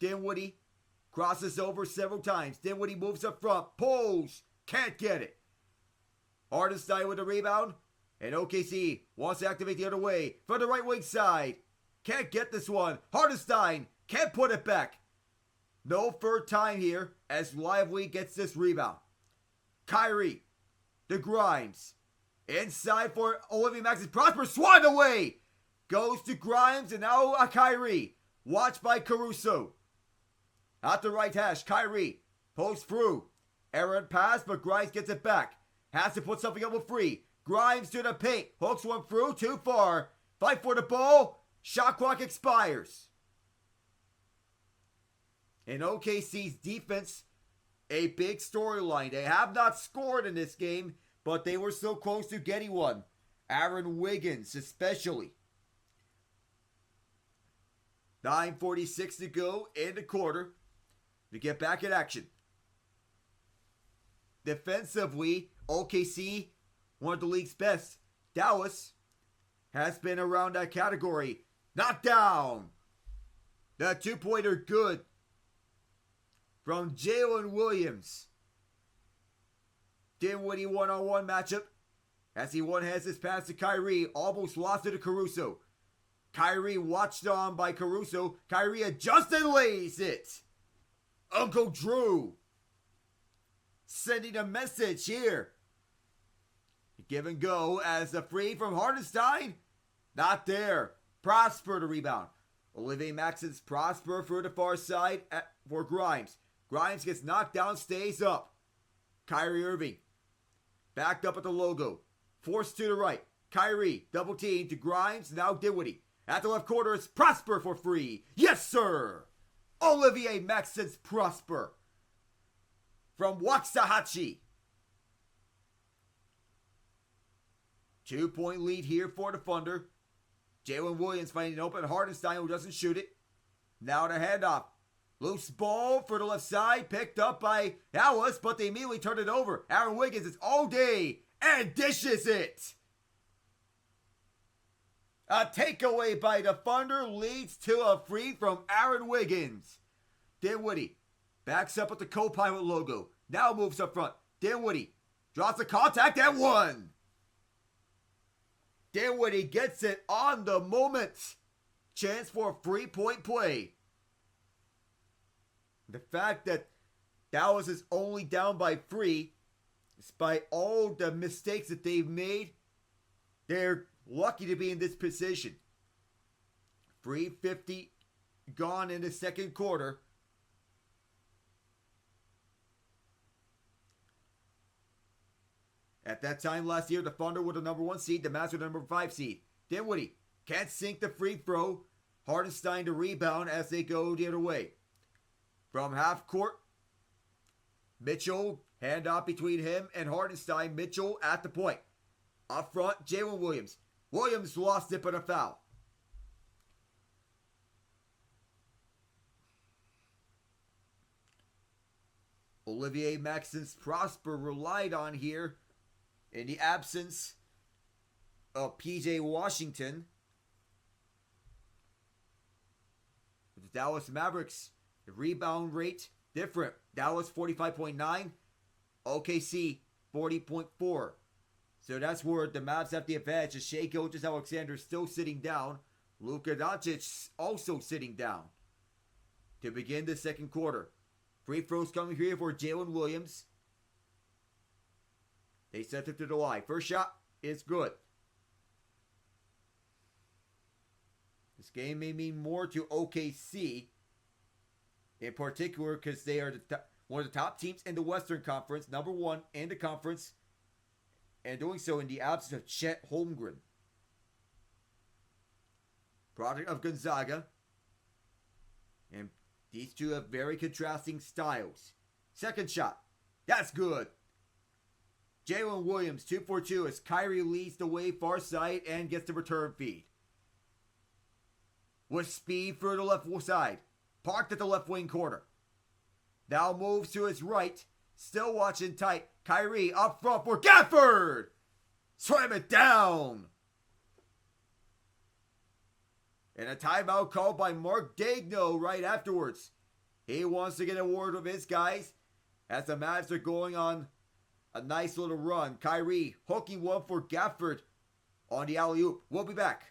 Dinwiddie crosses over several times. Dinwiddie moves up front. Pulls. Can't get it. Hartenstein with the rebound. And OKC wants to activate the other way from the right wing side. Can't get this one. Hartenstein can't put it back. No third time here as Lively gets this rebound. Kyrie. The Grimes. Inside for Olivier-Maxence. Prosper swatted away. Goes to Grimes and now Kyrie. Watched by Caruso. At the right hash. Kyrie. Posts through. Errant pass, but Grimes gets it back. Has to put something up with free. Grimes to the paint. Hooks one through. Too far. Fight for the ball. Shot clock expires. In OKC's defense, a big storyline. They have not scored in this game, but they were so close to getting one. Aaron Wiggins especially. 9:46 to go in the quarter to get back in action. Defensively, OKC, one of the league's best. Dallas has been around that category. Knocked down. The two-pointer good from Jalen Williams. Dinwiddie one-on-one matchup as he one-hands his pass to Kyrie. Almost lost it to Caruso. Kyrie watched on by Caruso. Kyrie adjusts and lays it. Uncle Drew sending a message here. Give and go as the free from Hartenstein. Not there. Prosper to rebound. Olivier-Maxence Prosper for the far side for Grimes. Grimes gets knocked down, stays up. Kyrie Irving backed up at the logo. Forced to the right. Kyrie double team to Grimes. Now Dinwiddie. At the left corner is Prosper for free. Yes, sir. Olivier-Maxence Prosper from Waxahachie. 2-point lead here for the Thunder. Jalen Williams finding open. Hartenstein who doesn't shoot it. Now the handoff. Loose ball for the left side. Picked up by Dallas, but they immediately turn it over. Aaron Wiggins is all day and dishes it. A takeaway by the Thunder leads to a free from Aaron Wiggins. Dinwiddie Backs up with the co-pilot logo. Now moves up front. Dinwiddie draws the contact and one. Dinwiddie gets it on the moment. Chance for a 3-point play. The fact that Dallas is only down by 3, despite all the mistakes that they've made, they're lucky to be in this position. 3:50 gone in the second quarter. At that time last year, the Thunder were the number 1 seed, the Mavs were the number 5 seed. Dinwiddie can't sink the free throw. Hartenstein to rebound as they go the other way. From half court, Mitchell, handoff between him and Hartenstein. Mitchell at the point. Up front, Jalen Williams. Williams lost it but a foul. Olivier-Maxence Prosper relied on here in the absence of PJ Washington. The Dallas Mavericks, the rebound rate different. Dallas 45.9, OKC 40.4. So that's where the Mavs have the advantage. As Shai Gilgeous-Alexander still sitting down. Luka Doncic also sitting down. To begin the second quarter. Free throws coming here for Jalen Williams. They sent it to the line. First shot is good. This game may mean more to OKC. In particular because they are one of the top teams in the Western Conference. Number 1 in the conference. And doing so in the absence of Chet Holmgren. Product of Gonzaga. And these two have very contrasting styles. Second shot. That's good. Jalen Williams, 2 for 2 as Kyrie leads the way far side and gets the return feed. With speed for the left side. Parked at the left wing corner. Now moves to his right. Still watching tight. Kyrie up front for Gafford. Slam it down. And a timeout called by Mark Daigneault right afterwards. He wants to get a word with his guys as the Mavs are going on a nice little run. Kyrie hooking one for Gafford on the alley-oop. We'll be back.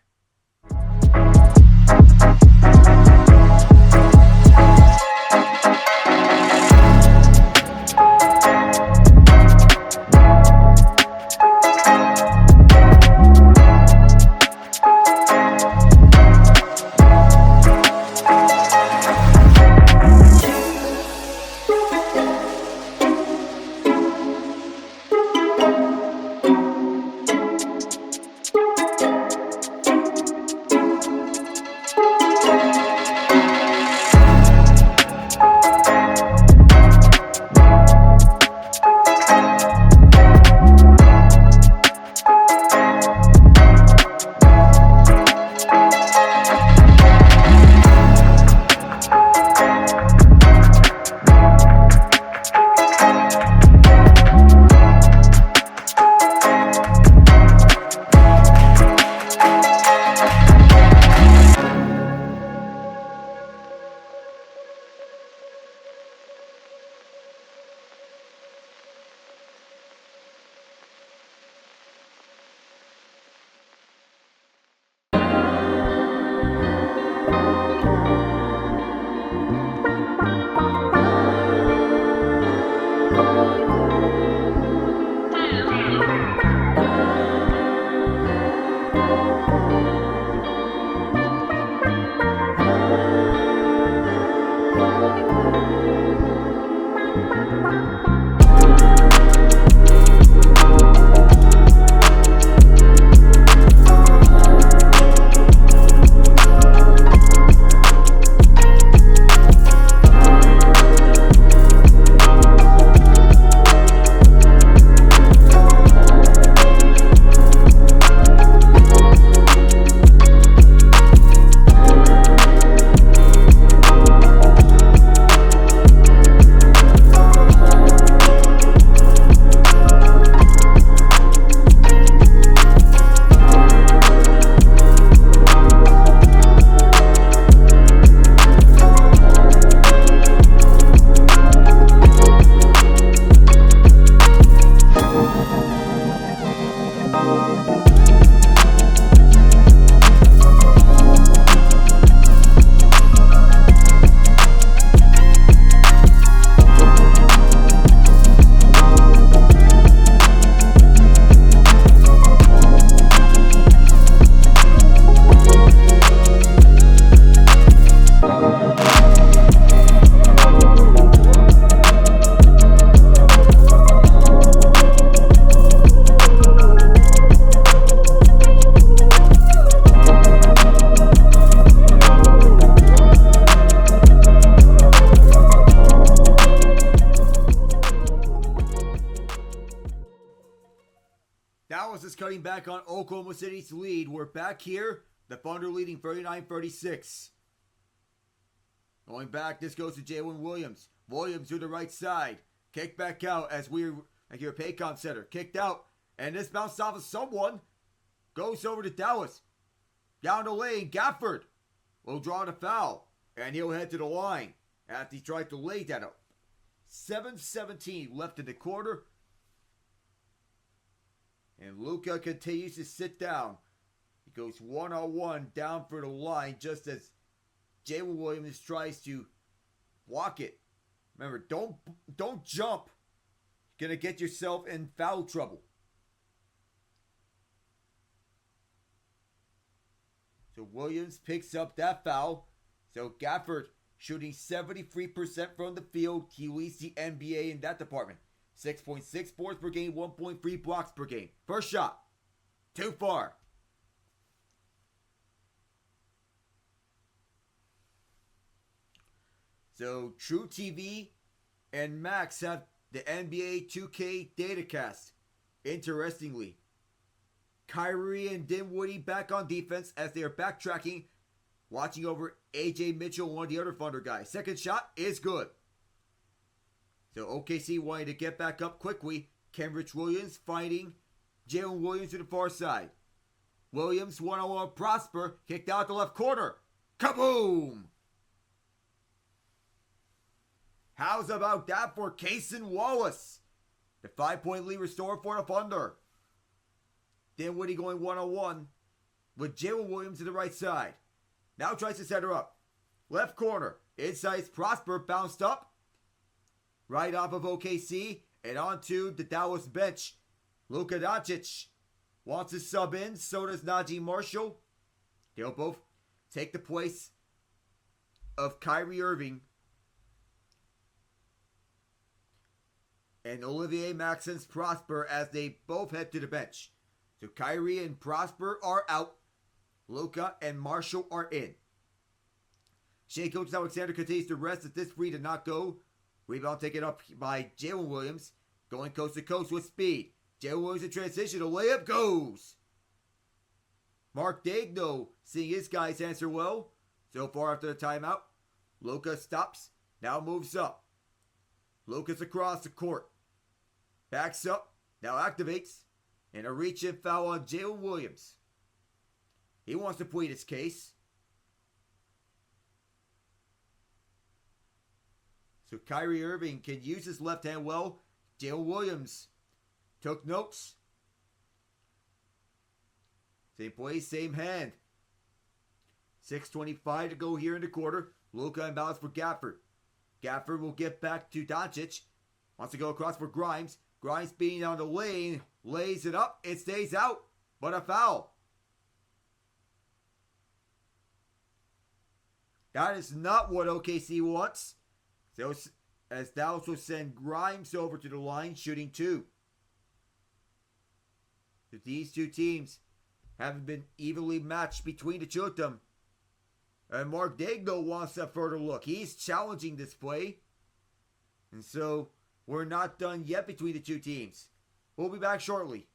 Dallas is cutting back on Oklahoma City's lead. We're back here. The Thunder leading 39-36. Going back, this goes to Jalen Williams. Williams to the right side. Kick back out as we're like your Paycom center. Kicked out. And this bounced off of someone. Goes over to Dallas. Down the lane, Gafford will draw the foul. And he'll head to the line after he tried to lay that up. 7:17 left in the quarter. And Luka continues to sit down. He goes one-on-one down for the line just as Jalen Williams tries to block it. Remember, don't jump. You're going to get yourself in foul trouble. So Williams picks up that foul. So Gafford shooting 73% from the field. He leads the NBA in that department. 6.6 boards per game, 1.3 blocks per game. First shot. Too far. So True TV and Max have the NBA 2K datacast. Interestingly, Kyrie and Dinwiddie back on defense as they are backtracking, watching over AJ Mitchell, one of the other Thunder guys. Second shot is good. So OKC wanting to get back up quickly. Kenrich Williams fighting Jalen Williams to the far side. Williams one-on-one Prosper, kicked out the left corner. Kaboom! How's about that for Cason Wallace? The 5-point lead restored for the Thunder. Dinwiddie going one-on-one with Jalen Williams to the right side. Now tries to set her up. Left corner. Inside Prosper, bounced up. Right off of OKC and onto the Dallas bench. Luka Doncic wants to sub in. So does Najee Marshall. They'll both take the place of Kyrie Irving and Olivier-Maxence Prosper as they both head to the bench. So Kyrie and Prosper are out. Luka and Marshall are in. Shai Gilgeous-Alexander continues to rest as this free did not go. Rebound taken up by Jalen Williams. Going coast to coast with speed. Jalen Williams in transition. A layup goes. Mark Daigneault seeing his guys answer well. So far after the timeout. Luka stops. Now moves up. Luka's across the court. Backs up. Now activates. And a reach-in foul on Jalen Williams. He wants to plead his case. So Kyrie Irving can use his left hand well. Jalen Williams took notes. Same play, same hand. 6:25 to go here in the quarter. Luka inbounds for Gafford. Gafford will get back to Doncic. Wants to go across for Grimes. Grimes being on the lane. Lays it up. It stays out. But a foul. That is not what OKC wants. So as Dallas will send Grimes over to the line, shooting 2. So these two teams haven't been evenly matched between the two of them. And Mark Daigneault wants a further look. He's challenging this play. And so we're not done yet between the two teams. We'll be back shortly.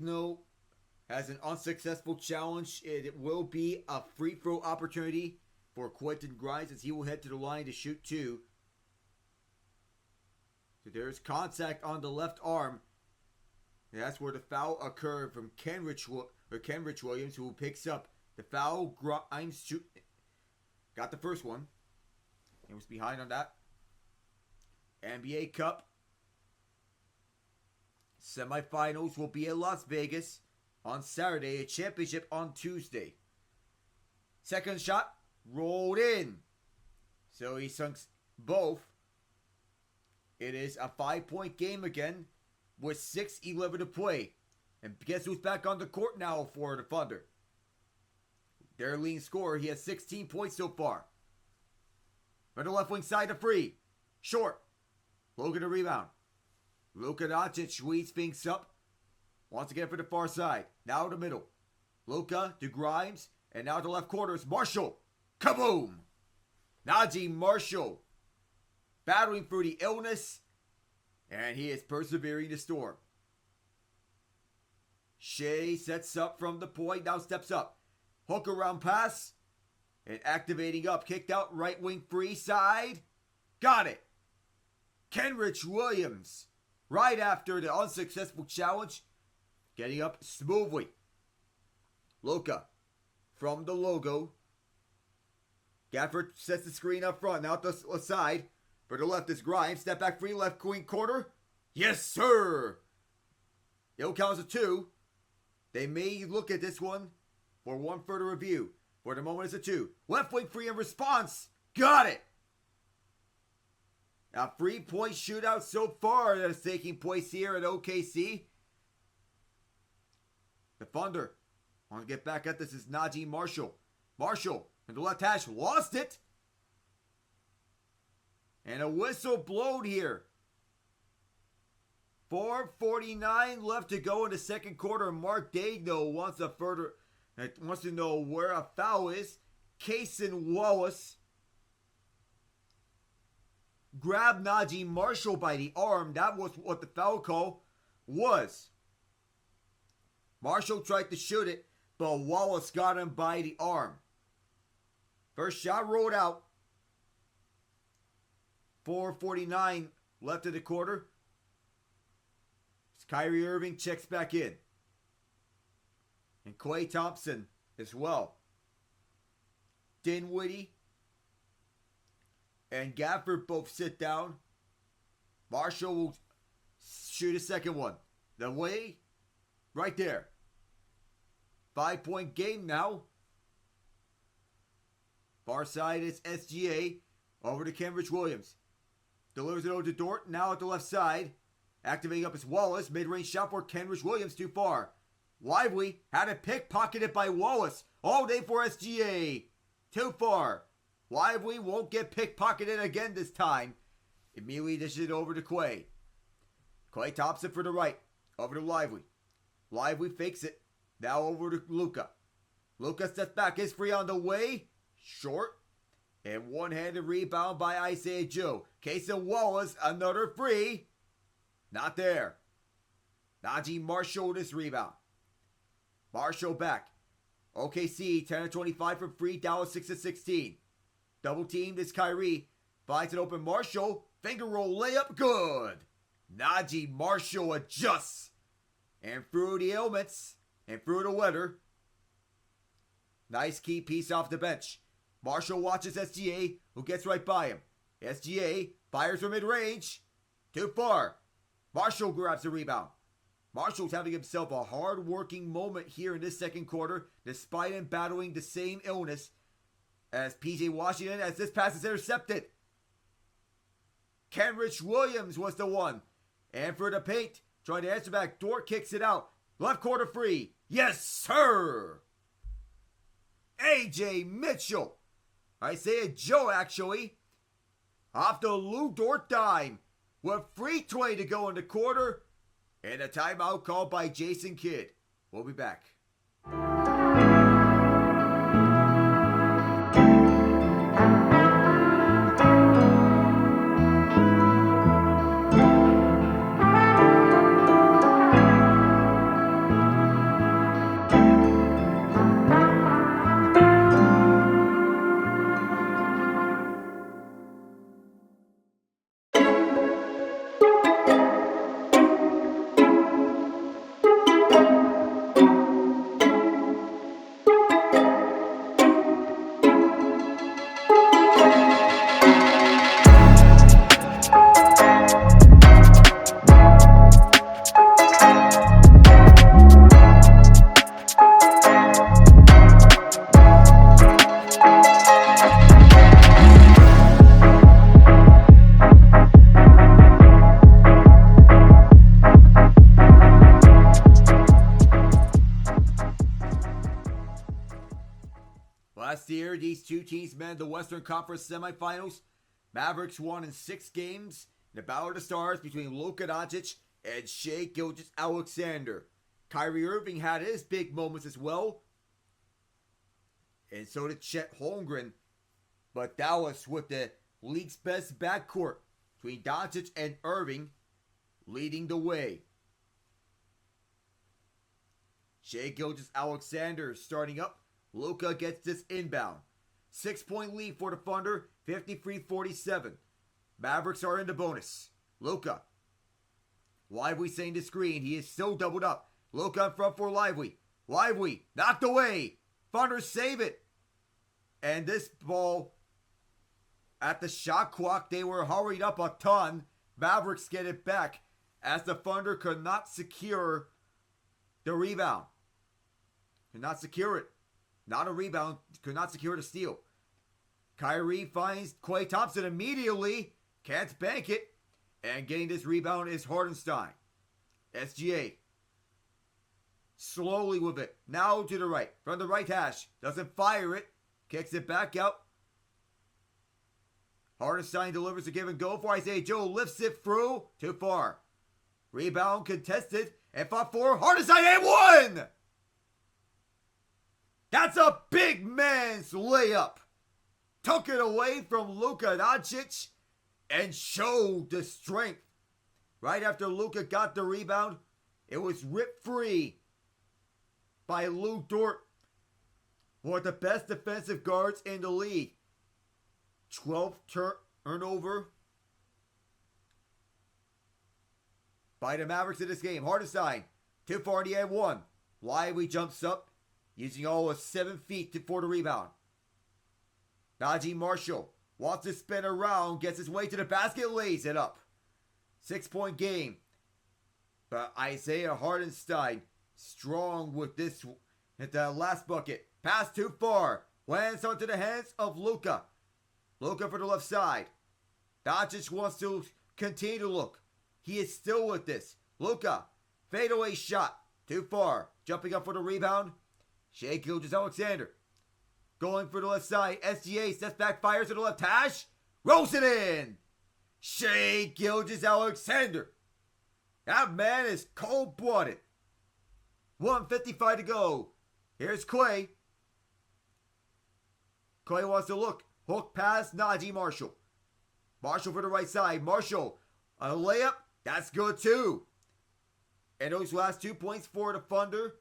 Dagno has an unsuccessful challenge. It will be a free throw opportunity for Quentin Grimes as he will head to the line to shoot two. So there's contact on the left arm. And that's where the foul occurred from Kenrich Williams, who picks up the foul. Grimes got the first one. He was behind on that. NBA Cup semifinals will be in Las Vegas on Saturday. A championship on Tuesday. Second shot rolled in. So he sunk both. It is a 5-point game again with 6:11 to play. And guess who's back on the court now for the Thunder? Their leading scorer. He has 16 points so far. From the left wing side to free. Short. Luka to rebound. Luka Doncic squeeze things up. Once again for the far side. Now the middle. Luka to Grimes. And now the left corner is Marshall. Kaboom! Najee Marshall battling through the illness. And he is persevering the storm. Shai sets up from the point. Now steps up. Hook around pass. And activating up. Kicked out right wing free side. Got it. Kenrich Williams. Right after the unsuccessful challenge. Getting up smoothly. Luka. From the logo. Gafford sets the screen up front. Now to the side. For the left is Grimes. Step back free. Left queen corner. Yes, sir. It counts a 2. They may look at this one for one further review. For the moment, it's a 2. Left wing free in response. Got it. A 3-point shootout so far that is taking place here at OKC. The Thunder want to get back at this is Najee Marshall. Marshall in the left hash lost it. And a whistle blown here. 4:49 left to go in the second quarter. Mark Dagno wants to know where a foul is. Cason Wallace grabbed Najee Marshall by the arm. That was what the foul call was. Marshall tried to shoot it, but Wallace got him by the arm. First shot rolled out. 4:49 left of the quarter. Kyrie Irving checks back in. And Klay Thompson as well. Dinwiddie and Gafford both sit down. Marshall will shoot a second one. The way, right there. 5-point game now. Far side is SGA. Over to Kenrich Williams. Delivers it over to Dort. Now at the left side. Activating up his Wallace. Mid-range shot for Kenrich Williams. Too far. Lively had it pickpocketed by Wallace. All day for SGA. Too far. Lively won't get pickpocketed again this time. Immediately dishes it over to Klay. Klay Thompson for the right. Over to Lively. Lively fakes it. Now over to Luka. Luka steps back. Is free on the way. Short. And one-handed rebound by Isaiah Joe. Cason Wallace, another free. Not there. Najee Marshall this rebound. Marshall back. OKC 10-25 from free. Dallas 6-16. Double teamed is Kyrie. Finds an open Marshall. Finger roll layup. Good. Najee Marshall adjusts. And through the ailments. And through the weather. Nice key piece off the bench. Marshall watches SGA, who gets right by him. SGA fires from mid-range. Too far. Marshall grabs the rebound. Marshall's having himself a hard-working moment here in this second quarter, despite him battling the same illness as PJ Washington, as this pass is intercepted. Kenrich Williams was the one. And for the paint, trying to answer back, Dort kicks it out. Left corner free. Yes, sir! AJ Mitchell. Isaiah Joe, actually. Off the Lou Dort dime. With 3:20 to go in the quarter. And a timeout called by Jason Kidd. We'll be back. year these two teams met in the Western Conference semifinals, Mavericks won in 6 games in the Battle of the Stars between Luka Doncic and Shai Gilgeous-Alexander. Kyrie Irving had his big moments as well, and so did Chet Holmgren. But Dallas, with the league's best backcourt between Doncic and Irving, leading the way. Shai Gilgeous-Alexander starting up. Luka gets this inbound. 6-point lead for the Thunder, 53-47. Mavericks are in the bonus. Luka. Lively saying the screen. He is still doubled up. Luka in front for Lively. Lively knocked away. Thunder save it. And this ball at the shot clock, they were hurried up a ton. Mavericks get it back as the Thunder could not secure the rebound. Could not secure it. Not a rebound. Could not secure the steal. Kyrie finds Klay Thompson immediately. Can't bank it. And getting this rebound is Hartenstein. SGA. Slowly with it. Now to the right. From the right hash. Doesn't fire it. Kicks it back out. Hartenstein delivers a give and go for Isaiah Joe. Lifts it through. Too far. Rebound contested. And fought for Hartenstein and one! That's a big man's layup. Took it away from Luka Doncic and showed the strength. Right after Luka got the rebound, it was ripped free by Lou Dort, one of the best defensive guards in the league. 12th turnover by the Mavericks in this game. Hartenstein, too far, he had one. Lively jumps up, using all of 7 feet for the rebound. Najee Marshall wants to spin around, gets his way to the basket, lays it up. 6-point game. But Isaiah Hartenstein, strong with this at the last bucket. Pass too far. Lands onto the hands of Luka. Luka for the left side. Doncic wants to continue to look. He is still with this. Luka, fadeaway shot. Too far. Jumping up for the rebound. Shai Gilgeous-Alexander. Going for the left side. SGA steps back, fires to the left hash. Rolls it in. Shai Gilgeous-Alexander. That man is cold-blooded. 1:55 to go. Here's Klay. Klay wants to look. Hook pass, Najee Marshall. Marshall for the right side. Marshall, a layup. That's good too. And those last 2 points for the Thunder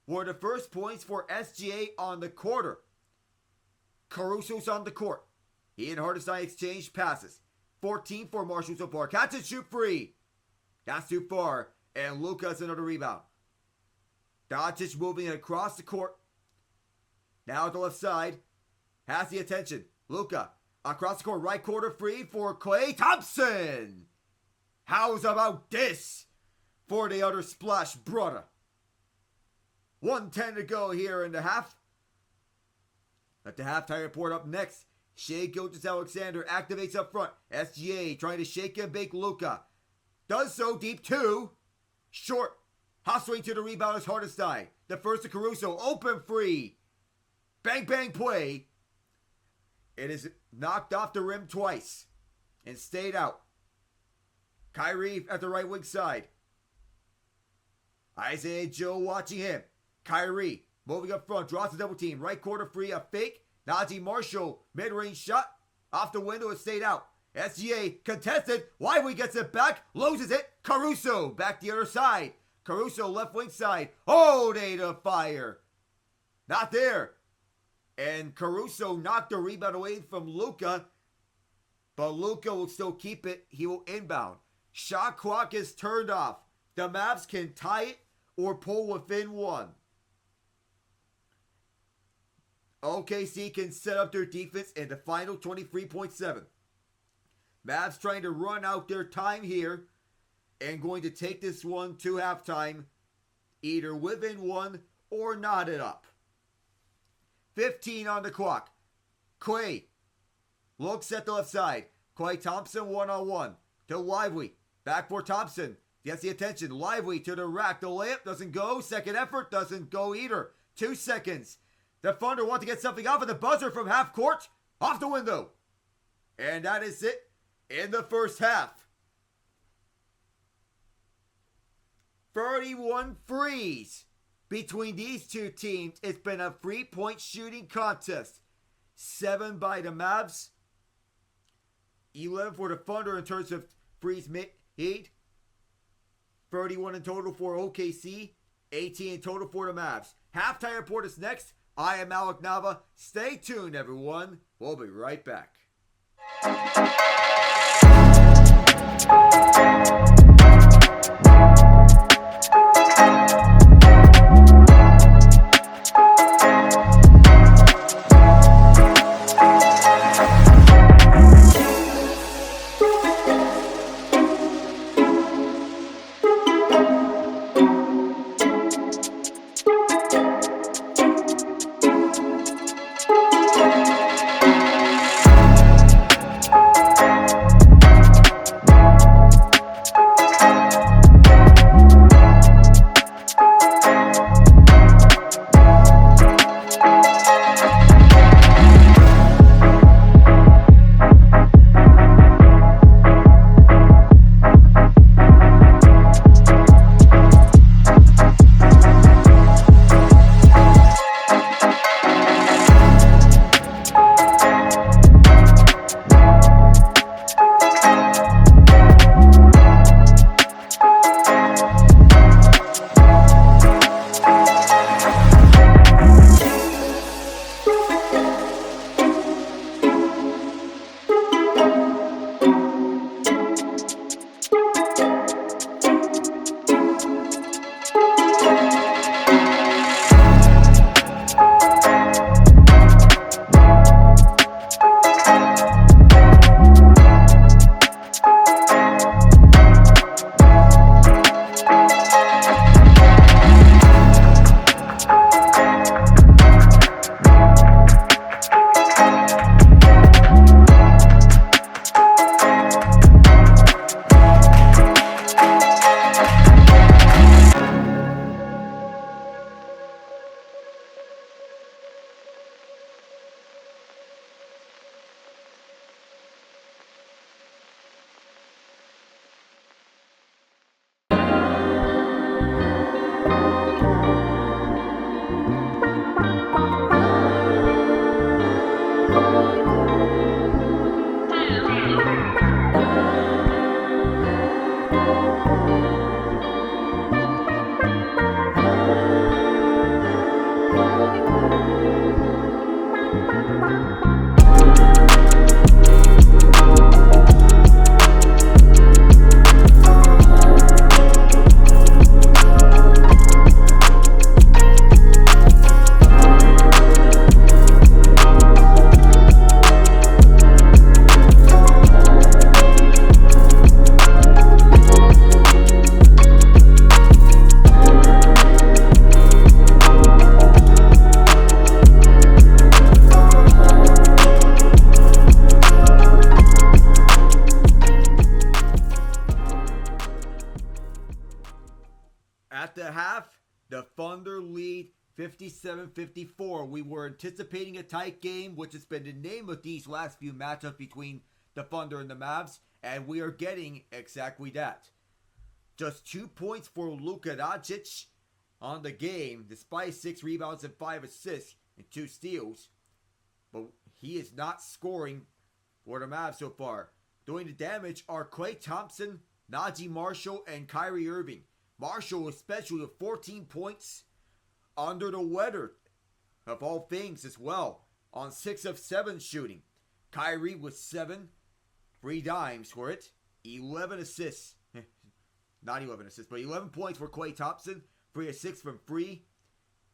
were the first points for SGA on the quarter. Caruso's on the court. He and Hartenstein exchanged passes. 14 for Marshall so far. Catch and shoot free. That's too far. And Luka's another rebound. Doncic moving across the court. Now at the left side. Has the attention. Luka across the court. Right quarter free for Klay Thompson. How's about this for the other splash brother? 1:10 to go here in the half. Let the halftime report up next. Shai Gilgeous-Alexander activates up front. SGA trying to shake and bake Luka. Does so deep two. Short. Hustling to the rebound is Hartenstein. The first to Caruso. Open free. Bang bang play. It is knocked off the rim twice and stayed out. Kyrie at the right wing side. Isaiah Joe watching him. Kyrie moving up front. Draws the double team. Right quarter free. A fake. Najee Marshall. Mid-range shot. Off the window. It stayed out. SGA contested. Lively gets it back. Loses it. Caruso back the other side. Caruso left wing side. Oh, they to fire. Not there. And Caruso knocked the rebound away from Luka. But Luka will still keep it. He will inbound. Shot clock is turned off. The Mavs can tie it or pull within one. OKC can set up their defense in the final 23.7. Mavs trying to run out their time here and going to take this one to halftime, either within one or not it up. 15 on the clock. Klay looks at the left side. Klay Thompson one-on-one to Lively. Back for Thompson. Gets the attention. Lively to the rack. The layup doesn't go. Second effort doesn't go either. 2 seconds. The Thunder want to get something off of the buzzer from half court. Off the window. And that is it in the first half. 31 threes between these two teams. It's been a 3-point shooting contest. 7 by the Mavs. 11 for the Thunder in terms of threes made. 31 in total for OKC. 18 in total for the Mavs. Halftime report is next. I am Alec Nava. Stay tuned, everyone. We'll be right back. At the half, the Thunder lead 57-54. We were anticipating a tight game, which has been the name of these last few matchups between the Thunder and the Mavs, and we are getting exactly that. Just 2 points for Luka Doncic on the game, despite 6 rebounds and 5 assists and 2 steals. But he is not scoring for the Mavs so far. Doing the damage are Klay Thompson, Najee Marshall, and Kyrie Irving. Marshall especially with 14 points under the weather of all things as well on 6 of 7 shooting. Kyrie with 7, 3 dimes for it, 11 assists. Not 11 assists, but 11 points for Klay Thompson, 3 of 6 from 3.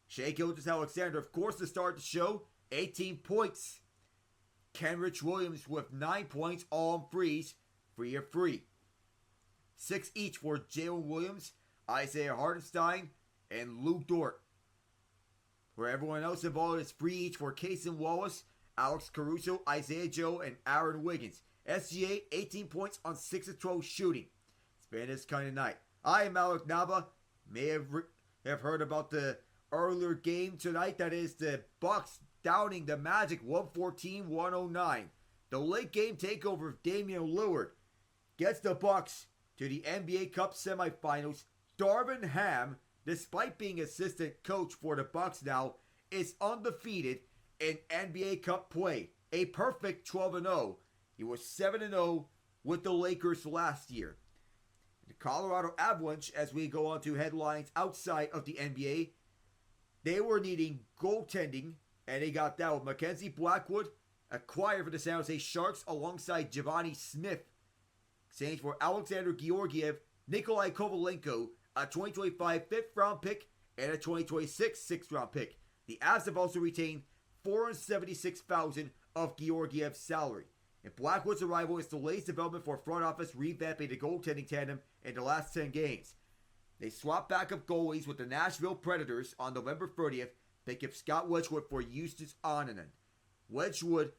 Shai Gilgeous-Alexander, of course, to start the show, 18 points. Kenrich Williams with 9 points, all on threes, 3 of 3. 6 each for Jalen Williams, Isaiah Hartenstein, and Luke Dort. For everyone else involved, it's 3 each for Cason Wallace, Alex Caruso, Isaiah Joe, and Aaron Wiggins. SGA, 18 points on 6 of 12 shooting. It's been this kind of night. I am Alec Nava. May have heard about the earlier game tonight. That is the Bucks downing the Magic 114-109. The late game takeover of Damian Lillard gets the Bucks to the NBA Cup semifinals. Darvin Ham, despite being assistant coach for the Bucks now, is undefeated in NBA Cup play. A perfect 12-0. He was 7-0 with the Lakers last year. The Colorado Avalanche, as we go on to headlines outside of the NBA, they were needing goaltending, and they got that with Mackenzie Blackwood, acquired for the San Jose Sharks alongside Giovanni Smith. Exchange for Alexander Georgiev, Nikolai Kovalenko, a 2025 5th-round pick, and a 2026 6th-round pick. The Avs have also retained $476,000 of Georgiev's salary. And Blackwood's arrival is the latest development for front office revamping the goaltending tandem in the last 10 games. They swapped backup goalies with the Nashville Predators on November 30th, picking up Scott Wedgwood for Justus Annunen. Wedgwood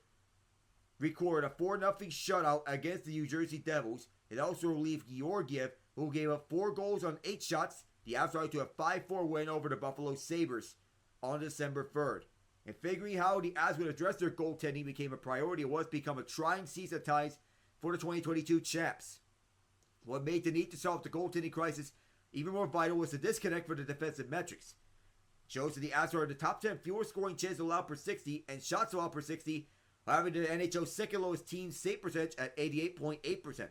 recorded a 4-0 shutout against the New Jersey Devils. It also relieved Georgiev, who gave up 4 goals on 8 shots. The Avs tried to a 5-4 win over the Buffalo Sabres on December 3rd. And figuring how the Avs would address their goaltending became a priority, it was become a trying season at times for the 2022 champs. What made the need to solve the goaltending crisis even more vital was the disconnect for the defensive metrics. It shows that the Avs are in the top 10 fewest scoring chances allowed per 60 and shots allowed per 60, having the NHL's second lowest team save percentage at 88.8%.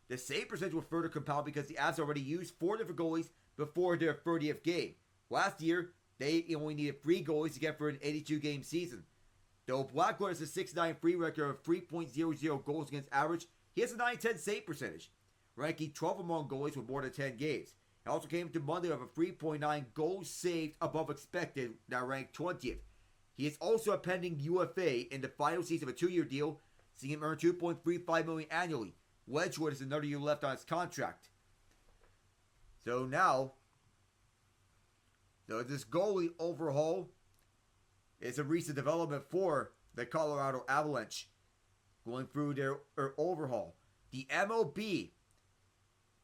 The save percentage will further compound because the Avs already used 4 different goalies before their 30th game. Last year, they only needed 3 goalies to get for an 82-game season. Though Blackwood has a 6.9 free record of 3.00 goals against average, he has a 910 save percentage, ranking 12th among goalies with more than 10 games. He also came to Monday with a 3.9 goals saved above expected, now ranked 20th. He is also a pending UFA in the final season of a 2-year deal, seeing him earn $2.35 million annually. Wedgwood has another year left on his contract. So now, this goalie overhaul is a recent development for the Colorado Avalanche, going through their overhaul. The MLB,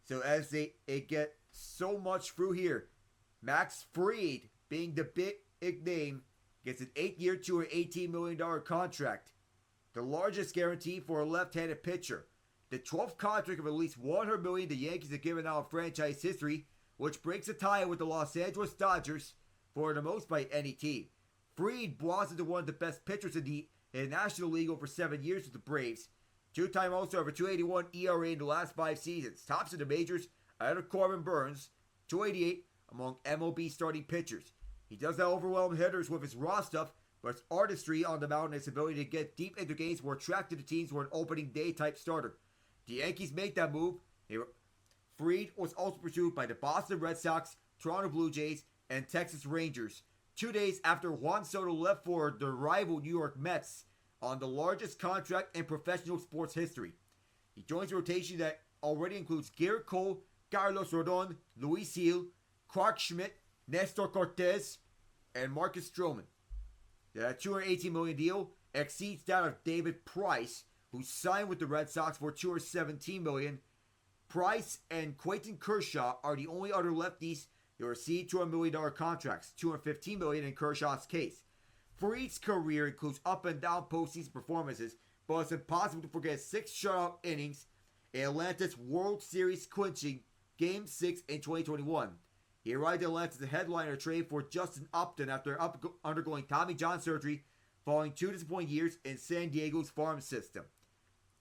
so as they get so much through here, Max Fried, being the big name, gets an 8-year, $218 million contract, the largest guarantee for a left-handed pitcher. The 12th contract of at least $100 million the Yankees have given out in franchise history, which breaks a tie with the Los Angeles Dodgers for the most by any team. Fried blossomed into one of the best pitchers in the National League over 7 years with the Braves. 2-time All-Star with a 2.81 ERA in the last 5 seasons. Tops in the majors ahead of Corbin Burns, 2.88 among MLB starting pitchers. He does not overwhelm hitters with his raw stuff, but his artistry on the mound and his ability to get deep into games were attracted to teams for an opening day type starter. The Yankees made that move. Fried was also pursued by the Boston Red Sox, Toronto Blue Jays, and Texas Rangers. 2 days after Juan Soto left for the rival New York Mets on the largest contract in professional sports history. He joins a rotation that already includes Garrett Cole, Carlos Rodon, Luis Gil, Clark Schmidt, Nestor Cortez, and Marcus Stroman. The $218 million deal exceeds that of David Price, who signed with the Red Sox for $217 million. Price and Clayton Kershaw are the only other lefties that receive $200 million contracts, $215 million in Kershaw's case. Fried's career includes up and down postseason performances, but it's impossible to forget 6 shutout innings in Atlanta's World Series clinching Game 6 in 2021. He arrived at Atlanta as a headliner trade for Justin Upton after undergoing Tommy John surgery following 2 disappointing years in San Diego's farm system.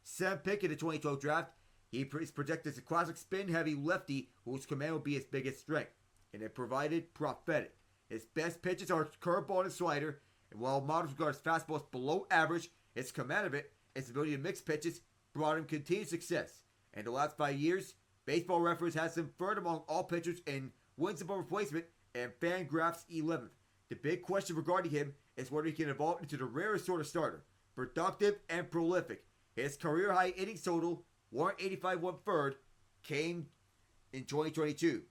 7th pick in the 2012 draft, he is projected as a classic spin-heavy lefty whose command will be his biggest strength, and it provided prophetic. His best pitches are curveball and slider, and while models regard his fastball as below average, his command of it, his ability to mix pitches, brought him continued success. In the last 5 years, Baseball Reference has him third among all pitchers in wins above replacement and Fangraphs 11th. The big question regarding him is whether he can evolve into the rarest sort of starter, productive and prolific. His career-high innings total, 185 1/3, came in 2022.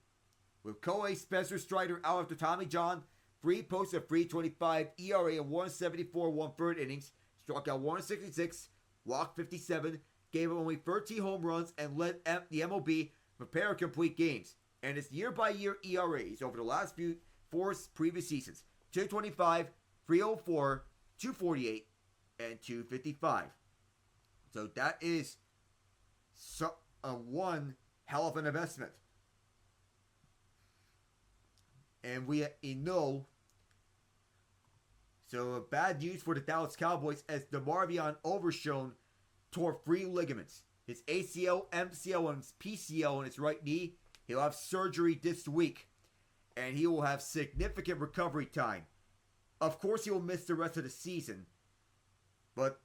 With Kohei Spencer Strider out after Tommy John, Fried posted a 3.25 ERA in 174 1/3 innings, struck out 166, walked 57, gave up only 13 home runs, and led the MLB prepare complete games. And his year-by-year ERAs over the last 4 previous seasons: 225, 304, 248, and 255. So that is one hell of an investment. And we know. So bad news for the Dallas Cowboys as DeMarvion Overshown tore 3 ligaments. His ACL, MCL, and his PCL in his right knee. He'll have surgery this week. And he will have significant recovery time. Of course he will miss the rest of the season. But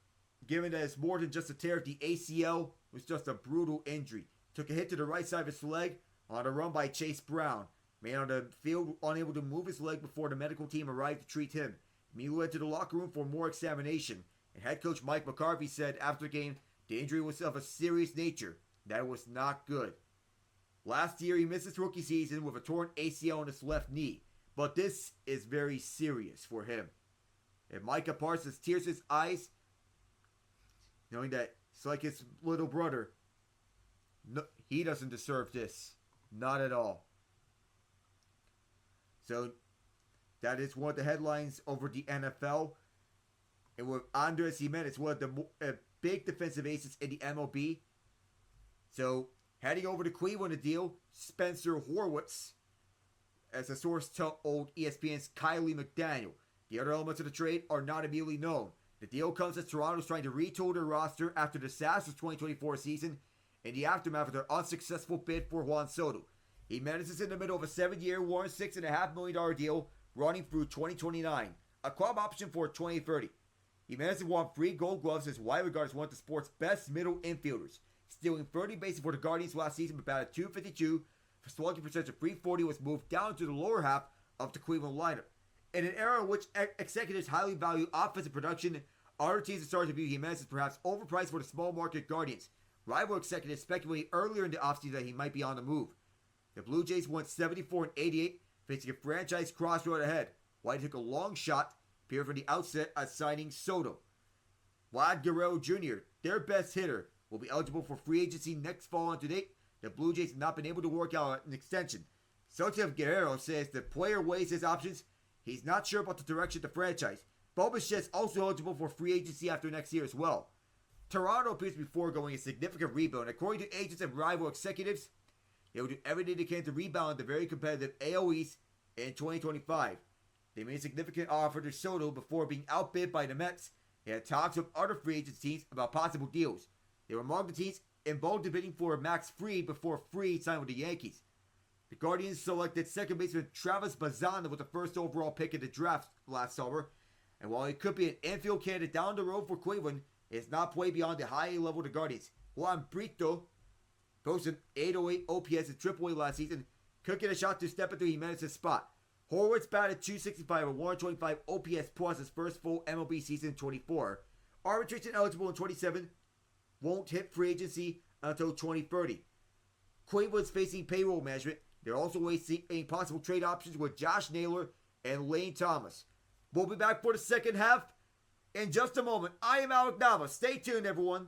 given that it's more than just a tear of the ACL, it was just a brutal injury. Took a hit to the right side of his leg on a run by Chase Brown. Man on the field unable to move his leg before the medical team arrived to treat him. He went to the locker room for more examination. And head coach Mike McCarthy said after the game, the injury was of a serious nature. That was not good. Last year, he missed his rookie season with a torn ACL in his left knee. But this is very serious for him. And Micah Parsons tears his eyes, knowing that it's like his little brother. No, he doesn't deserve this. Not at all. So, that is one of the headlines over the NFL. And with Andres Jimenez, one of the big defensive aces in the MLB. So, heading over to Cleveland to deal, Spencer Horwitz, as a source told ESPN's Kylie McDaniel. The other elements of the trade are not immediately known. The deal comes as Toronto's trying to retool their roster after the disastrous 2024 season in the aftermath of their unsuccessful bid for Juan Soto. Jimenez is in the middle of a 7-year, $106.5 million deal running through 2029, a club option for 2030. Jimenez has won 3 Gold Gloves as widely regarded as one of the sport's best middle infielders, stealing 30 bases for the Guardians last season with batted .252. For slugging percentage of .340 was moved down to the lower half of the Cleveland lineup. In an era in which executives highly value offensive production, other teams have started to view Jimenez as perhaps overpriced for the small market Guardians. Rival executives speculated earlier in the offseason that he might be on the move. The Blue Jays went 74-88, facing a franchise crossroad ahead. White took a long shot, appeared from the outset as signing Soto. Vlad Guerrero Jr., their best hitter, will be eligible for free agency next fall. On to date, the Blue Jays have not been able to work out an extension. Soto Guerrero says the player weighs his options. He's not sure about the direction of the franchise. Bo Bichette's also eligible for free agency after next year as well. Toronto appears to be foregoing a significant rebuild. According to agents and rival executives, they will do everything they can to rebound the very competitive AL East in 2025. They made a significant offer to Soto before being outbid by the Mets. They had talks with other free agent teams about possible deals. They were among the teams involved in bidding for Max Fried before Fried signed with the Yankees. The Guardians selected second baseman Travis Bazana with the first overall pick in the draft last summer. And while he could be an infield candidate down the road for Cleveland, he has not played beyond the high A level of the Guardians. Juan Brito posted 808 OPS in AAA last season. Could get a shot to step into Jimenez's spot. Horwitz batted .265 and 125 OPS plus his first full MLB season in 24. Arbitration eligible in 27. Won't hit free agency until 2030. Cleveland's facing payroll management. They're also weighing possible trade options with Josh Naylor and Lane Thomas. We'll be back for the second half in just a moment. I am Alec Nava. Stay tuned, everyone.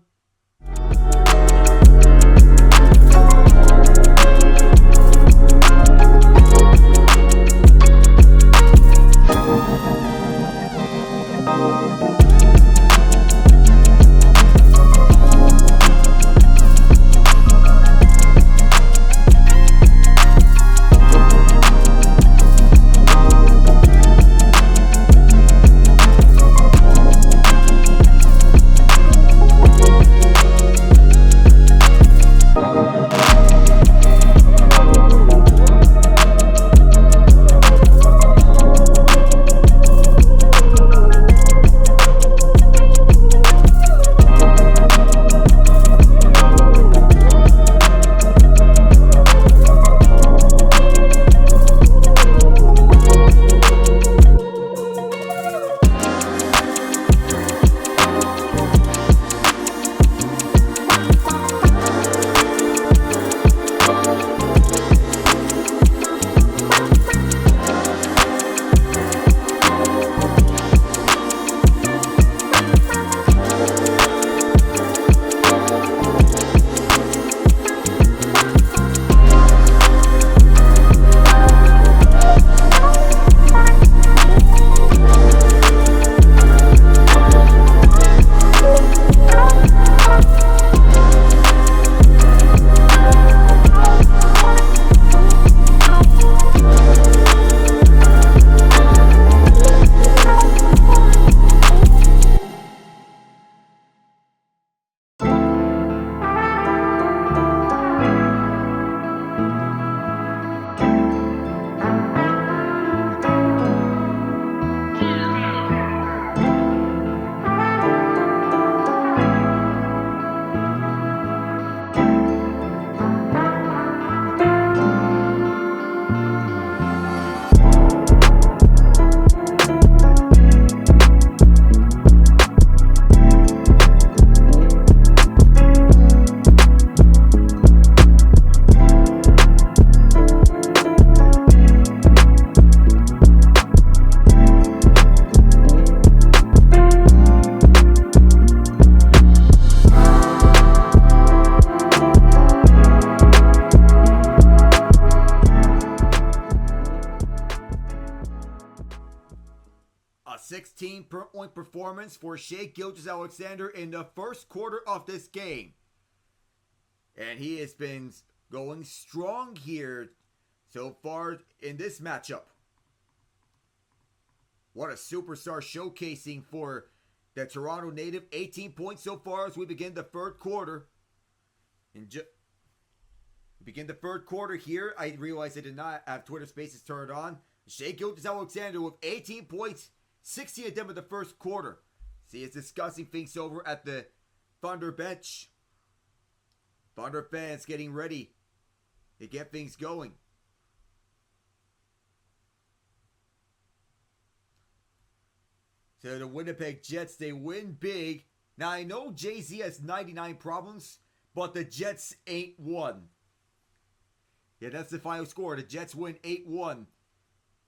18-point performance for Shai Gilgeous-Alexander in the first quarter of this game. And he has been going strong here so far in this matchup. What a superstar showcasing for the Toronto native. 18 points so far as we begin the third quarter. Begin the third quarter here. I realized I did not have Twitter Spaces turned on. Shai Gilgeous-Alexander with 18 points, 16 of them in the first quarter. See, it's discussing things over at the Thunder bench. Thunder fans getting ready to get things going. So the Winnipeg Jets, they win big. Now I know Jay-Z has 99 problems, but the Jets ain't one. Yeah, that's the final score. The Jets win 8-1.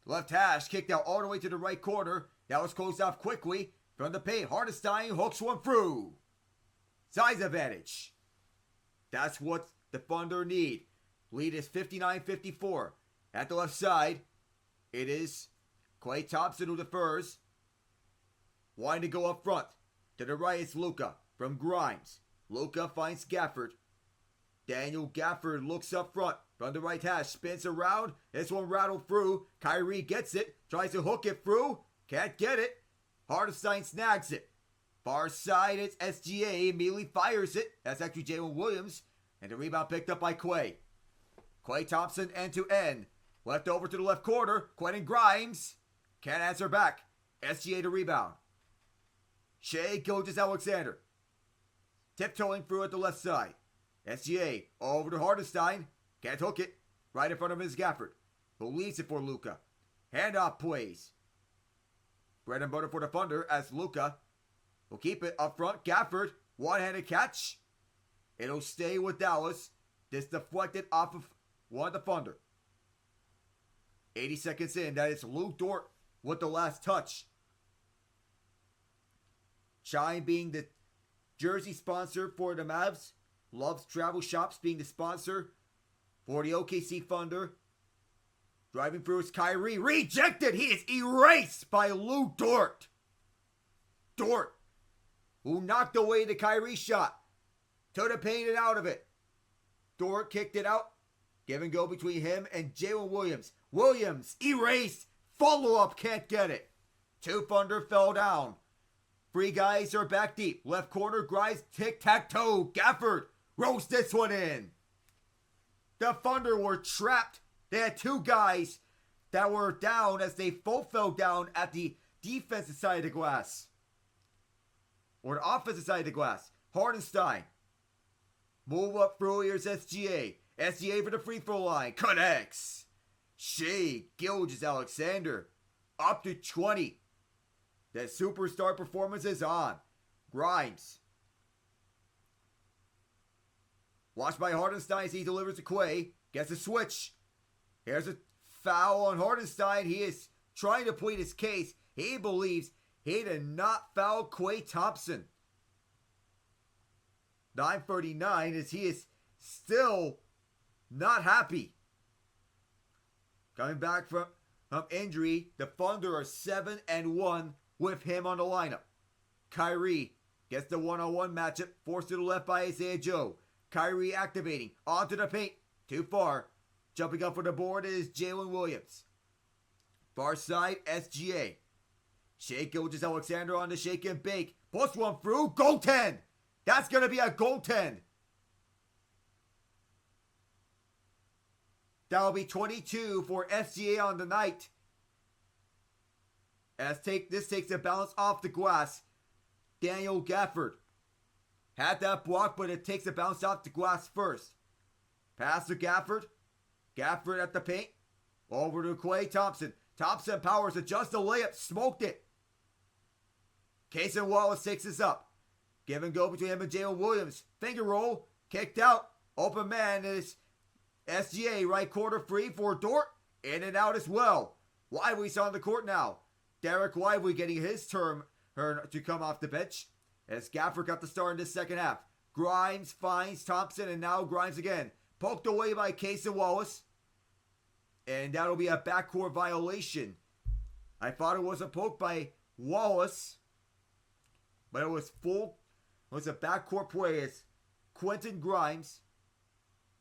Left hash kicked out all the way to the right corner. That was closed off quickly from the paint. Hartenstein hooks one through. Size advantage. That's what the Thunder need. Lead is 59-54. At the left side, it is Klay Thompson who defers. Wanting to go up front. To the right is Luka from Grimes. Luka finds Gafford. Daniel Gafford looks up front. From the right hash, spins around. This one rattled through. Kyrie gets it. Tries to hook it through. Can't get it. Hartenstein snags it. Far side, it's SGA. Immediately fires it. That's actually Jalen Williams. And the rebound picked up by Klay. Klay Thompson end to end. Left over to the left corner. Quentin Grimes. Can't answer back. SGA to rebound. Shai Gilgeous-Alexander. Tiptoeing through at the left side. SGA over to Hartenstein. Can't hook it. Right in front of his Gafford. Who leaves it for Luka. Handoff plays. Bread and butter for the Thunder as Luka will keep it up front. Gafford. One-handed catch. It'll stay with Dallas. This deflected off of one of the Thunder. 80 seconds in. That is Lou Dort with the last touch. Shai being the jersey sponsor for the Mavs. Loves Travel Shops being the sponsor for the OKC Thunder. Driving through is Kyrie. Rejected! He is erased by Lou Dort. Dort, who knocked away the Kyrie shot. To the paint and out of it. Dort kicked it out. Give and go between him and Jalen Williams. Williams erased. Follow-up can't get it. Two Thunder fell down. Three guys are back deep. Left corner, Grimes, tic-tac-toe. Gafford rolls this one in. The Thunder were trapped. They had two guys that were down as they both fell down at the defensive side of the glass. Or the offensive side of the glass. Hartenstein. Move up through, here's SGA. SGA for the free throw line. Connects. Shai Gilgeous-Alexander. Up to 20. The superstar performance is on. Grimes. Watched by Hartenstein as he delivers to Klay. Gets a switch. Here's a foul on Hartenstein. He is trying to plead his case. He believes he did not foul Klay Thompson. 9:39 as he is still not happy. Coming back from injury, the Thunder are 7-1 with him on the lineup. Kyrie gets the one-on-one matchup, forced to the left by Isaiah Joe. Kyrie activating, onto the paint, too far. Jumping up for the board is Jalen Williams. Far side, SGA. Shai Gilgeous-Alexander on the shake and bake. Plus one through, goaltend. That's going to be a goaltend. That'll be 22 for SGA on the night. This takes the balance off the glass. Daniel Gafford had that block, but it takes the bounce off the glass first. Pass to Gafford. Gafford at the paint. Over to Klay Thompson. Thompson powers adjust the layup. Smoked it. Casey Wallace takes this up. Give and go between him and Jalen Williams. Finger roll. Kicked out. Open man is SGA. Right corner free for Dort. In and out as well. Lively's on the court now. Derek Lively getting his turn to come off the bench. As Gafford got the start in this second half. Grimes finds Thompson and now Grimes again. Poked away by Casey Wallace. And that'll be a backcourt violation. I thought it was a poke by Wallace, but it was a backcourt play as Quentin Grimes.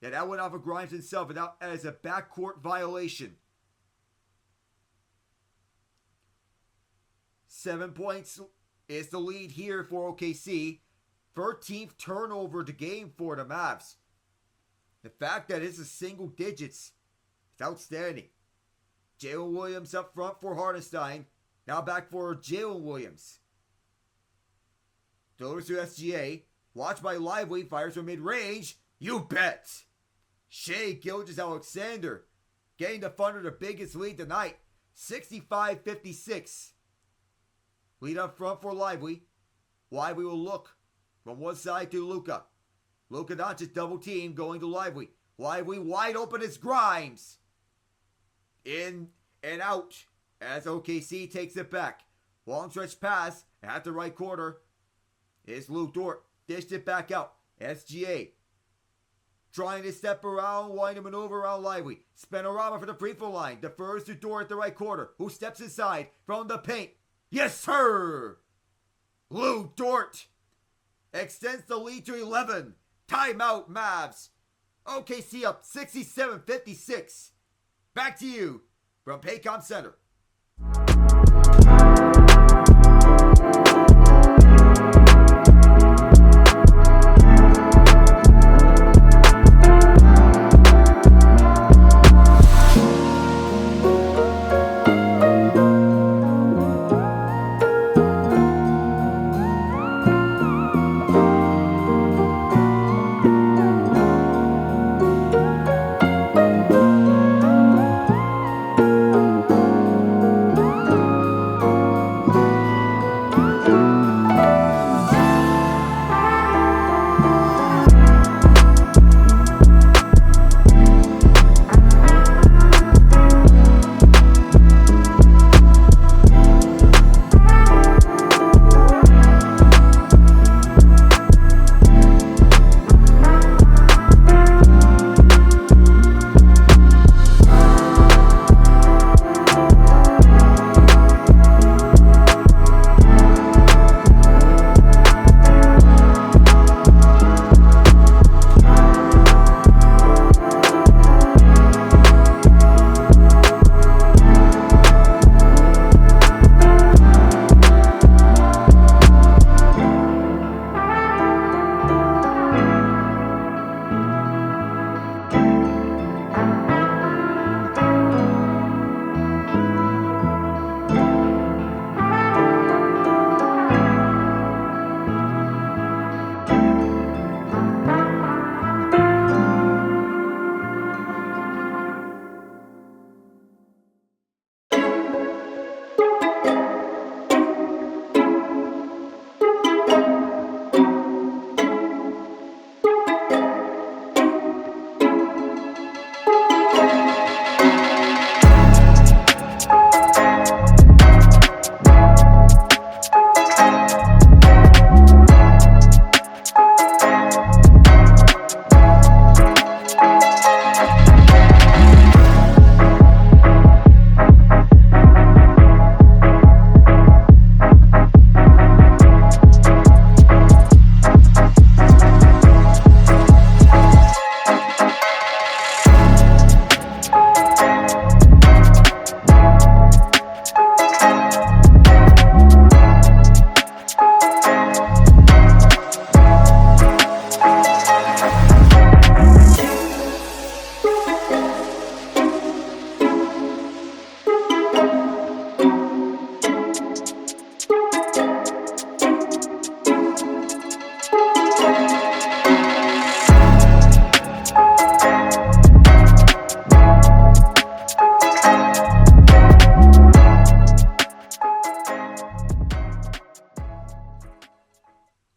Yeah, that went off of Grimes himself, and that as a backcourt violation. 7 points is the lead here for OKC. 13th turnover to game for the Mavs. The fact that it's a single digits is outstanding. Jalen Williams up front for Hartenstein. Now back for Jalen Williams. Delivers to SGA. Watched by Lively. Fires from mid-range. You bet. Shai Gilgeous-Alexander getting the Thunder the biggest lead tonight. 65-56. Lead up front for Lively. Lively will look from one side to Luka. Luka Doncic double team going to Lively. Lively wide open as Grimes. In and out as OKC takes it back. Long stretch pass at the right corner. Is Luke Dort. Dished it back out. SGA trying to step around, wanting to maneuver around Lively. Spanorama for the free throw line. Defers to Dort at the right corner, who steps inside from the paint. Yes, sir! Lou Dort extends the lead to 11. Timeout, Mavs. OKC up 67-56. Back to you from Paycom Center.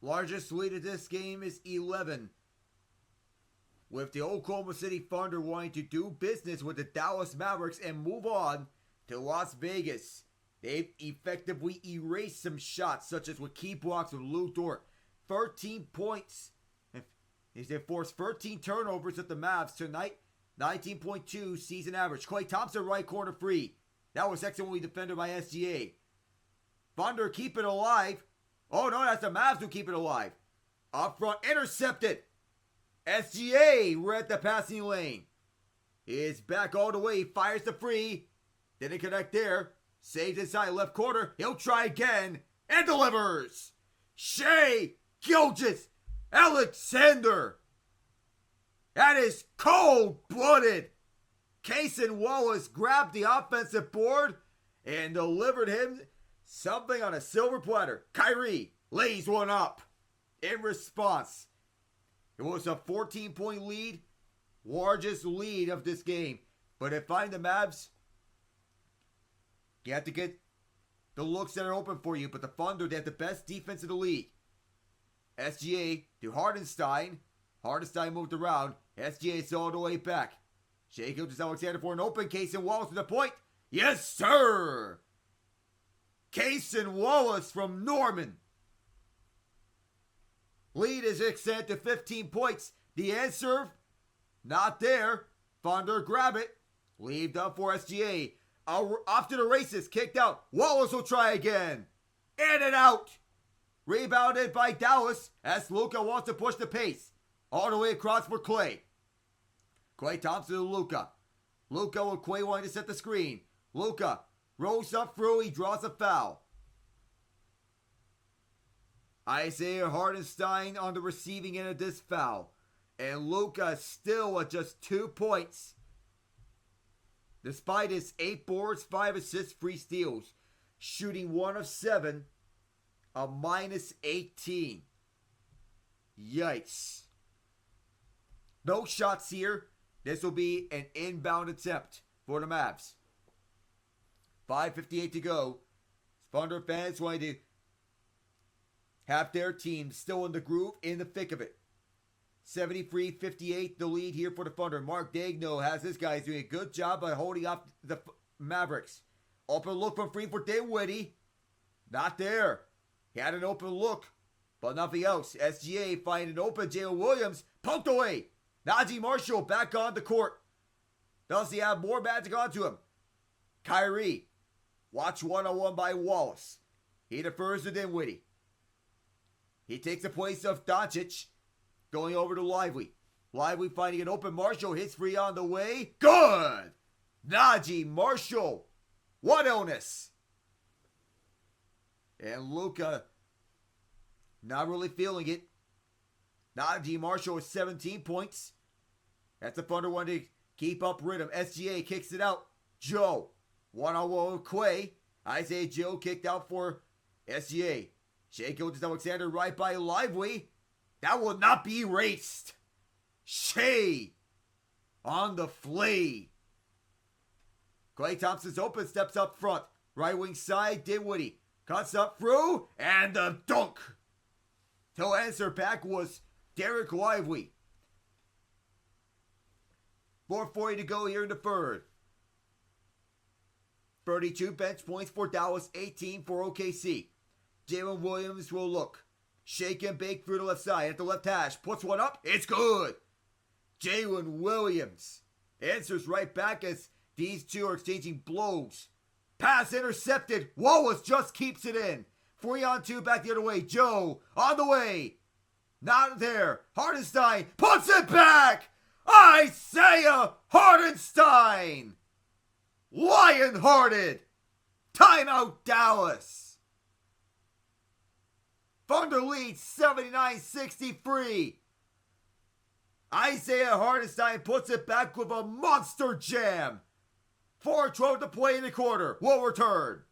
Largest lead of this game is 11. With the Oklahoma City Thunder wanting to do business with the Dallas Mavericks and move on to Las Vegas. They've effectively erased some shots, such as with key blocks from Lou Dort. 13 points. They forced 13 turnovers at the Mavs tonight. 19.2 season average. Klay Thompson right corner free. That was excellently defended by SGA. Thunder keep it alive. Oh no, that's the Mavs who keep it alive. Up front, intercepted. SGA, we're at the passing lane. Is back all the way, fires the free. Didn't connect there. Saves inside left corner. He'll try again and delivers. Shai Gilgeous-Alexander. That is cold-blooded. Cason Wallace grabbed the offensive board and delivered him something on a silver platter. Kyrie lays one up in response. It was a 14-point lead, largest lead of this game. But if I'm the Mavs, you have to get the looks that are open for you. But the Thunder, they have the best defense in the league. SGA to Hartenstein. Hartenstein moved around. SGA is all the way back. Shai Gilgeous-Alexander for an open. Cason Wallace to the point. Yes, sir! Cason Wallace from Norman. Lead is extended to 15 points. The answer, not there. Thunder grab it. Leaved up for SGA. Off to the races. Kicked out. Wallace will try again. In and out. Rebounded by Dallas as Luka wants to push the pace. All the way across for Klay. Klay Thompson to Luka. Luka with Klay wanting to set the screen. Luka rolls up through. He draws a foul. Isaiah Hartenstein on the receiving end of this foul. And Luka still at just 2 points. Despite his 8 boards, 5 assists, 3 steals. Shooting 1 of 7. A minus 18. Yikes. No shots here. This will be an inbound attempt for the Mavs. 5:58 to go. Thunder fans wanting to have their team still in the groove, in the thick of it. 73-58 the lead here for the Thunder. Mark Daigneault has his guys doing a good job by holding off the Mavericks. Open look from free for Dinwiddie. Not there. He had an open look, but nothing else. SGA finding an open. Jalen Williams poked away. Najee Marshall back on the court. Does he have more magic onto him? Kyrie. Watch one-on-one by Wallace. He defers to Dinwiddie. He takes the place of Doncic. Going over to Lively. Lively finding an open. Marshall hits free on the way. Good! Najee Marshall. What illness? And Luka not really feeling it. Najee Marshall with 17 points. That's a Thunder one to keep up rhythm. SGA kicks it out. Joe. One-on-one with Klay. Isaiah Joe kicked out for SGA. Shai Gilgeous-Alexander right by Lively. That will not be erased. Shai on the flea. Klay Thompson's open, steps up front. Right wing side, Dinwiddie. Cuts up through, and the dunk. To answer back was Derek Lively. 4:40 to go here in the third. 32 bench points for Dallas, 18 for OKC. Jalen Williams will look. Shake and bake through the left side at the left hash. Puts one up. It's good. Jalen Williams answers right back as these two are exchanging blows. Pass intercepted. Wallace just keeps it in. 3-on-2 back the other way. Joe on the way. Not there. Hartenstein puts it back. Isaiah Hartenstein. Lion-hearted. Timeout Dallas. Thunder leads 79-63. Isaiah Hartenstein puts it back with a monster jam. 4:12 to play in the quarter. We'll return.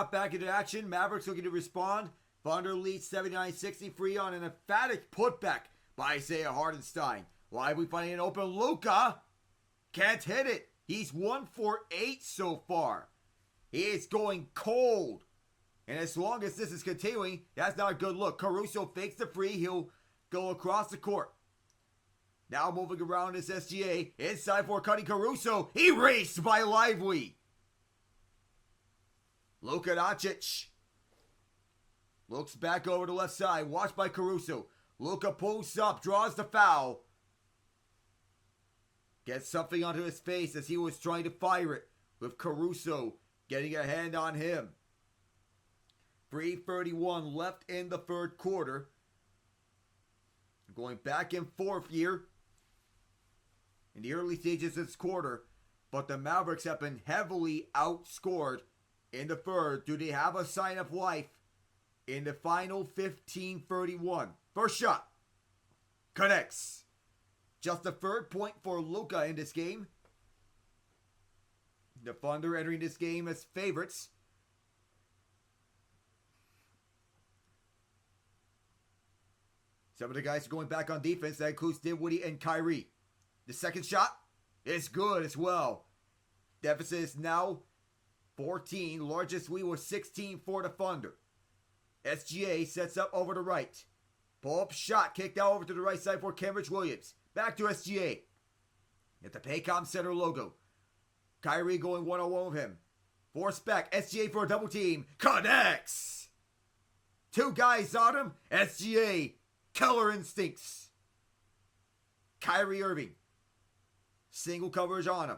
shot back into action. Mavericks looking to respond. Thunder leads 79-63 on an emphatic putback by Isaiah Hartenstein. Lively finding an open Luka. Can't hit it. He's 1 for 8 so far. He is going cold. And as long as this is continuing, that's not a good look. Caruso fakes the free. He'll go across the court. Now moving around is SGA. Inside for cutting Caruso. Erased by Lively. Luka Doncic. Looks back over to the left side. Watched by Caruso. Luka pulls up. Draws the foul. Gets something onto his face as he was trying to fire it. With Caruso getting a hand on him. 3:31 left in the third quarter. Going back and forth here in the early stages of this quarter. But the Mavericks have been heavily outscored in the third. Do they have a sign of life in the final 15:31? First shot. Connects. Just the third point for Luka in this game. The Thunder entering this game as favorites. Some of the guys are going back on defense. That includes Dinwiddie and Kyrie. The second shot is good as well. Deficit is now 14. Largest lead was 16 for the Thunder. SGA sets up over the right. Pull-up shot kicked out over to the right side for Kenrich Williams. Back to SGA. At the Paycom Center logo. Kyrie going one-on-one with him. Force back. SGA for a double team. Connects. Two guys on him. SGA. Killer instincts. Kyrie Irving. Single coverage on him.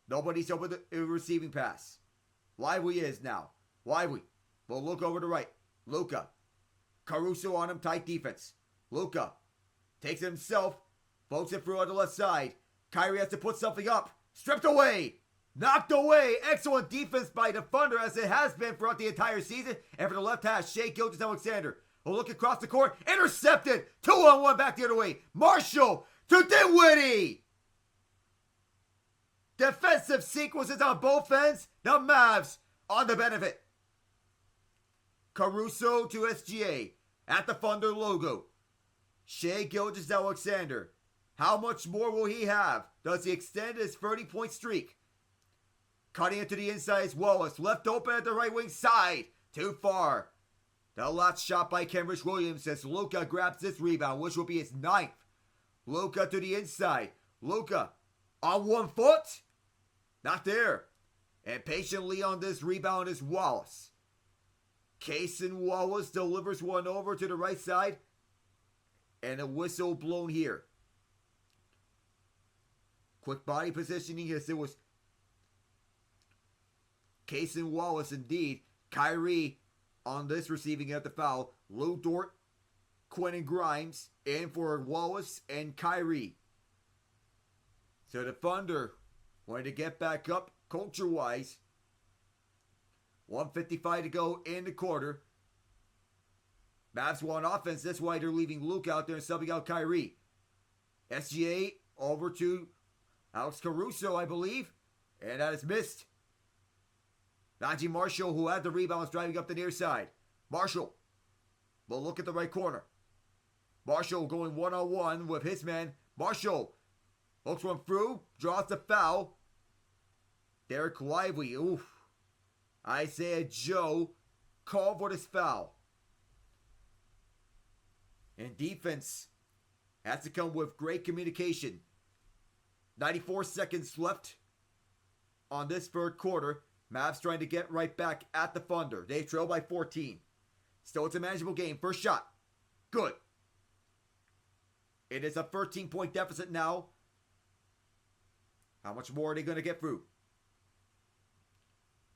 Nobody's over the receiving pass. Lively is now. Lively will look over to right. Luka. Caruso on him. Tight defense. Luka takes it himself. Floats it through on the left side. Kyrie has to put something up. Stripped away. Knocked away. Excellent defense by the Thunder as it has been throughout the entire season. And for the left half, Shai Gilgeous-Alexander will look across the court. Intercepted. 2-on-1 back the other way. Marshall to Dinwiddie. Defensive sequences on both ends. The Mavs on the benefit. Caruso to SGA at the Thunder logo. Shai Gilgeous-Alexander. How much more will he have? Does he extend his 30-point streak? Cutting it to the inside is Wallace. Left open at the right wing side. Too far. The last shot by Kenrich Williams as Luka grabs this rebound, which will be his 9th. Luka to the inside. Luka on 1 foot. Not there. And patiently on this rebound is Wallace. Cason Wallace delivers one over to the right side. And a whistle blown here. Quick body positioning as it was Cason Wallace indeed. Kyrie on this receiving at the foul. Lou Dort, Quentin Grimes in for Wallace and Kyrie. So the Thunder wanting to get back up culture-wise. 1:55 to go in the quarter. Mavs want offense. That's why they're leaving Luke out there and subbing out Kyrie. SGA over to Alex Caruso, I believe. And that is missed. Najee Marshall, who had the rebound, is driving up the near side. Marshall will look at the right corner. Marshall going one-on-one with his man. Marshall hooks one through, draws the foul. Derek Lively, oof. Isaiah Joe called for this foul. And defense has to come with great communication. 94 seconds left on this third quarter. Mavs trying to get right back at the Thunder. They trail by 14. Still, it's a manageable game. First shot. Good. It is a 13-point deficit now. How much more are they going to get through?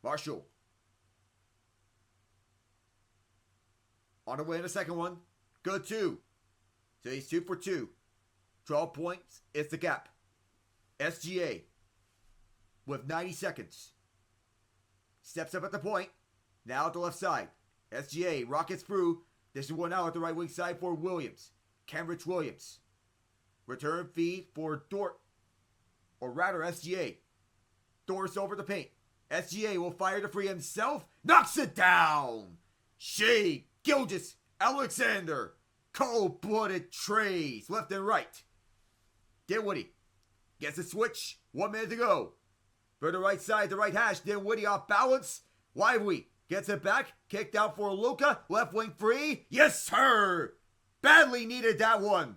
Marshall. On the way in the second one. Good too. So he's 2 for 2. 12 points is the gap. SGA with 90 seconds. Steps up at the point. Now at the left side. SGA rockets through. This is one out at the right wing side for Williams. Kenrich Williams. Return feed for Dort. Or rather SGA. Dort's over the paint. SGA will fire the free himself. Knocks it down. Shai, Gilgeous-Alexander. Cold-blooded trays left and right. Dinwiddie gets a switch. 1 minute to go. For the right side, the right hash. Dinwiddie off balance. Lively gets it back. Kicked out for Luka. Left wing free. Yes, sir. Badly needed that one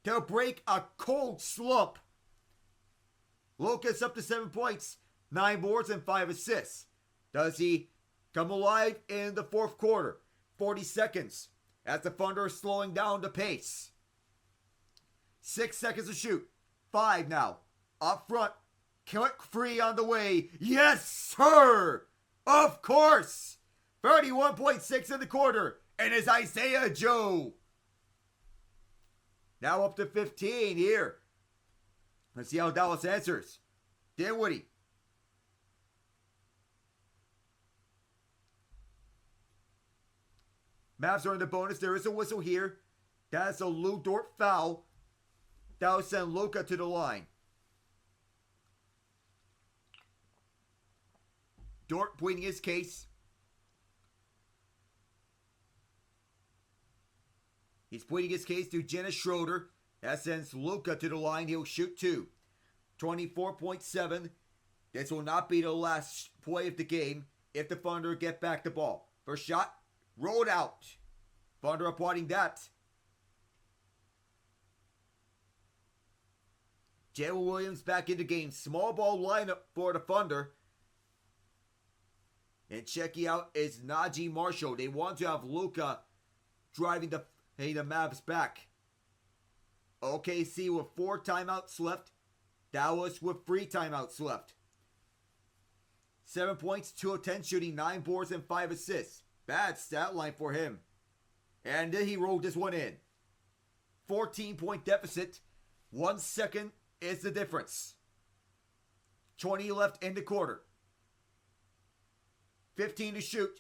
to break a cold slump. Luka's up to 7 points, 9 boards, and 5 assists. Does he come alive in the fourth quarter? 40 seconds as the Thunder are slowing down the pace. 6 seconds to shoot. 5 now. Up front. Click free on the way. Yes, sir. Of course. 31.6 in the quarter. And it's Isaiah Joe. Now up to 15 here. Let's see how Dallas answers. Dinwiddie. Mavs are in the bonus. There is a whistle here. That's a Lou Dort foul. That will send Luka to the line. Dort pleading his case. He's pleading his case to Dennis Schroeder. That sends Luka to the line. He'll shoot 2. 24.7. This will not be the last play of the game if the Thunder get back the ball. First shot, rolled out. Thunder applauding that. Jalen Williams back in the game. Small ball lineup for the Thunder. And checking out is Najee Marshall. They want to have Luka driving the Mavs back. OKC with 4 timeouts left. Dallas with 3 timeouts left. 7 points, 2 of 10 shooting, 9 boards, and 5 assists. Bad stat line for him. And then he rolled this one in. 14-point deficit. 1 second is the difference. 20 left in the quarter. 15 to shoot.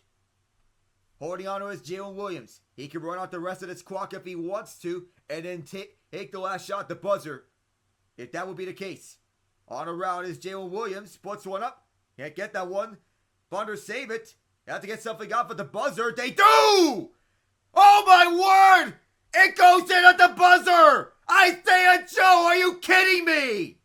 Holding on to his Jalen Williams. He can run out the rest of this clock if he wants to, and then take the last shot, the buzzer, if that would be the case. On around is Jalen Williams. Puts one up. Can't get that one. Thunder save it. They have to get something out for the buzzer. They do! Oh my word! It goes in at the buzzer! Isaiah Joe, are you kidding me?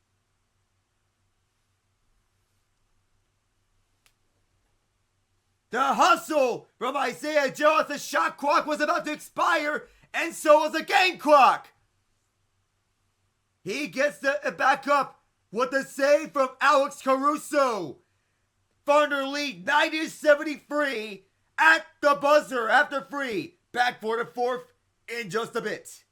The hustle from Isaiah Joe as the shot clock was about to expire, and so was the game clock. He gets it back up with the save from Alex Caruso. Thunder lead 90-73 at the buzzer after 3. Back for the fourth in just a bit.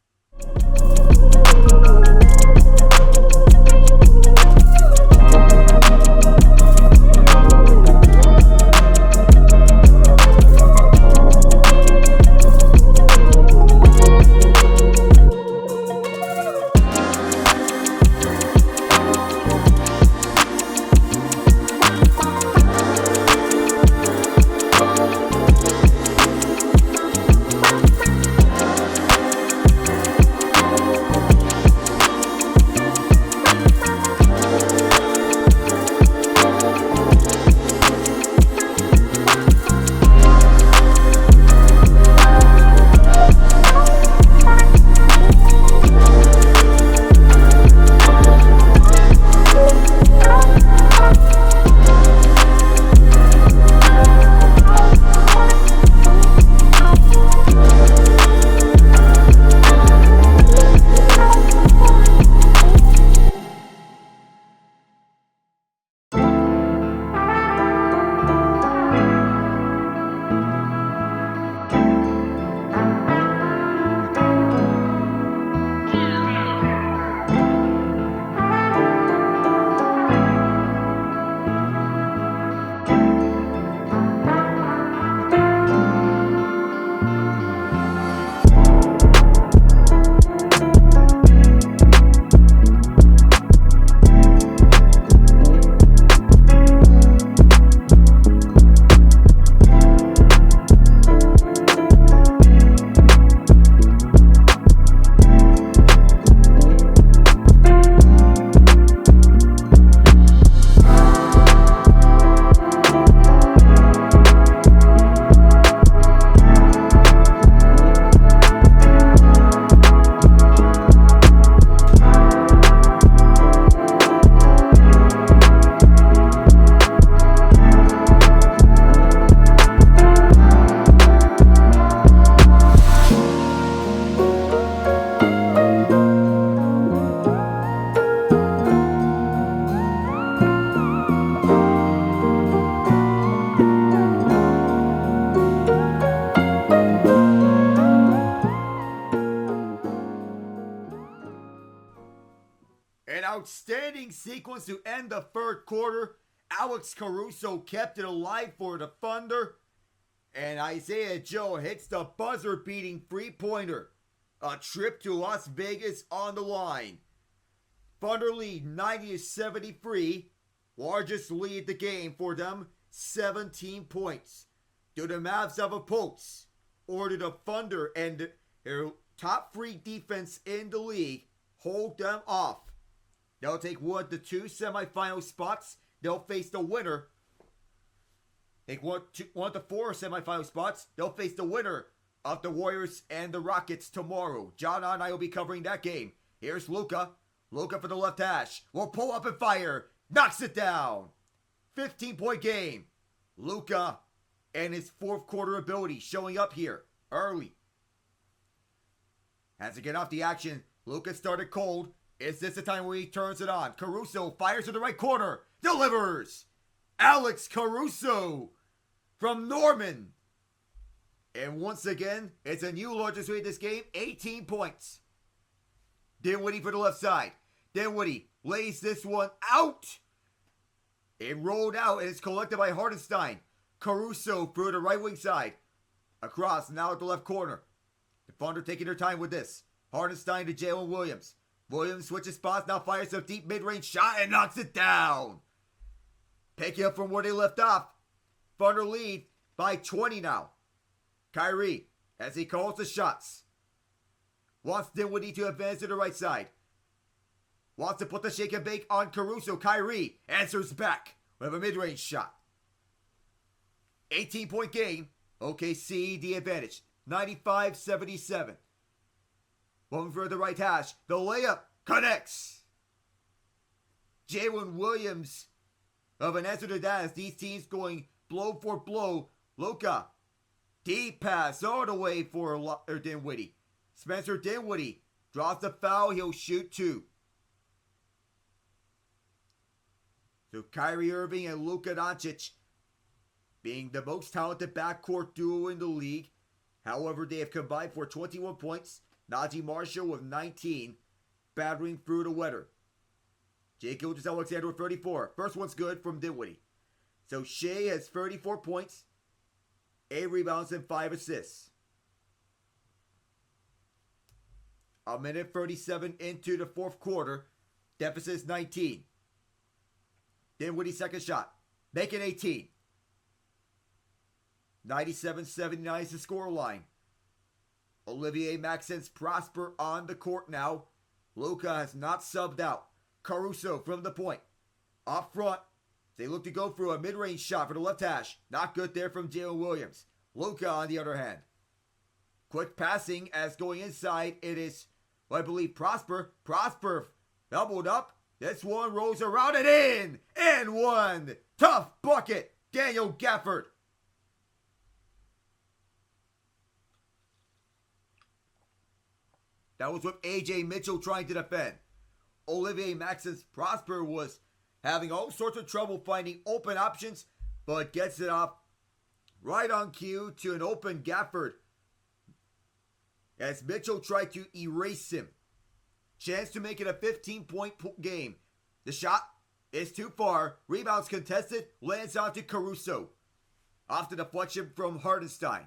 Outstanding sequence to end the third quarter. Alex Caruso kept it alive for the Thunder. And Isaiah Joe hits the buzzer-beating three-pointer. A trip to Las Vegas on the line. Thunder lead 90-73. Largest lead of the game for them, 17 points. Do the Mavs have a pulse? Or do the Thunder and their top three defense in the league hold them off? They'll take one of the two semifinal spots. They'll face the winner. Take one of the four semifinal spots. They'll face the winner of the Warriors and the Rockets tomorrow. John and I will be covering that game. Here's Luka. Luka for the left hash. Will pull up and fire. Knocks it down. 15-point game. Luka and his fourth quarter ability showing up here early. Has to get off the action. Luka started cold. Is this the time where he turns it on? Caruso fires to the right corner. Delivers. Alex Caruso from Norman. And once again, it's a new largest lead in this game. 18 points. Dinwiddie for the left side. Dinwiddie lays this one out. It rolled out and it's collected by Hartenstein. Caruso through the right wing side. Across, now at the left corner. The Thunder taking their time with this. Hartenstein to Jalen Williams. Williams switches spots, now fires a deep mid-range shot and knocks it down. Picking up from where they left off. Thunder lead by 20 now. Kyrie, as he calls the shots. Wants Dinwiddie to advance to the right side. Wants to put the shake and bake on Caruso. Kyrie answers back with a mid-range shot. 18-point game. OKC the advantage. 95-77. One for the right hash. The layup connects. Jalen Williams of an answer to that as these teams going blow for blow. Luka. Deep pass all the way for Dinwiddie. Spencer Dinwiddie draws the foul. He'll shoot two. So Kyrie Irving and Luka Doncic being the most talented backcourt duo in the league. However, they have combined for 21 points. Najee Marshall with 19, battering through the weather. Gilgeous-Alexander with 34. First one's good from Dinwiddie. So Shai has 34 points, 8 rebounds, and 5 assists. A minute 37 into the fourth quarter. Deficit is 19. Dinwiddie's second shot. Making 18. 97-79 is the scoreline. Olivier-Maxence Prosper on the court now. Luka has not subbed out. Caruso from the point. Up front. They look to go through a mid-range shot for the left hash. Not good there from Jalen Williams. Luka on the other hand. Quick passing as going inside. It is, I believe, Prosper. Prosper doubled up. This one rolls around and in. And one. Tough bucket. Daniel Gafford. That was with A.J. Mitchell trying to defend. Olivier-Maxence Prosper was having all sorts of trouble finding open options, but gets it off right on cue to an open Gafford as Mitchell tried to erase him. Chance to make it a 15-point game. The shot is too far. Rebounds contested. Lands onto Caruso. Off the deflection from Hartenstein.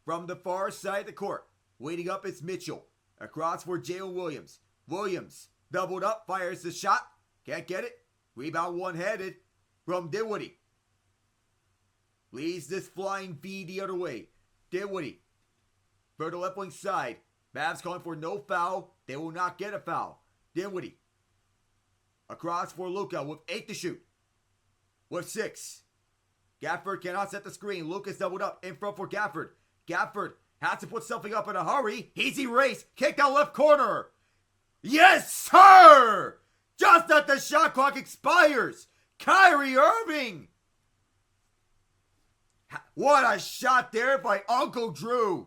From the far side of the court. Waiting up is Mitchell. Across for Jalen Williams. Williams doubled up. Fires the shot. Can't get it. Rebound one-handed from Dinwiddie. Leads this flying V the other way. Dinwiddie. For the left wing side. Mavs calling for no foul. They will not get a foul. Dinwiddie. Across for Luka with 8 to shoot. With 6. Gafford cannot set the screen. Luka's doubled up in front for Gafford. Gafford has to put something up in a hurry. He's erased. Kicked out left corner. Yes, sir! Just as the shot clock expires. Kyrie Irving. What a shot there by Uncle Drew.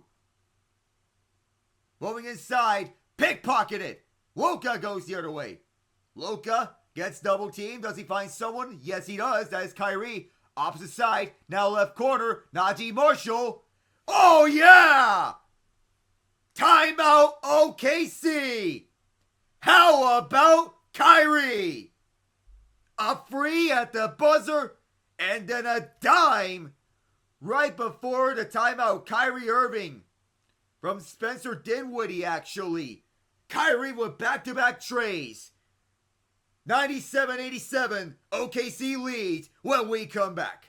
Moving inside. Pickpocketed. Luka goes the other way. Luka gets double teamed. Does he find someone? Yes, he does. That is Kyrie. Opposite side. Now left corner. Najee Marshall. Oh, yeah! Timeout OKC. How about Kyrie! A free at the buzzer, and then a dime right before the timeout. Kyrie Irving from Spencer Dinwiddie, actually. Kyrie with back-to-back trays. 97-87, OKC leads when we come back.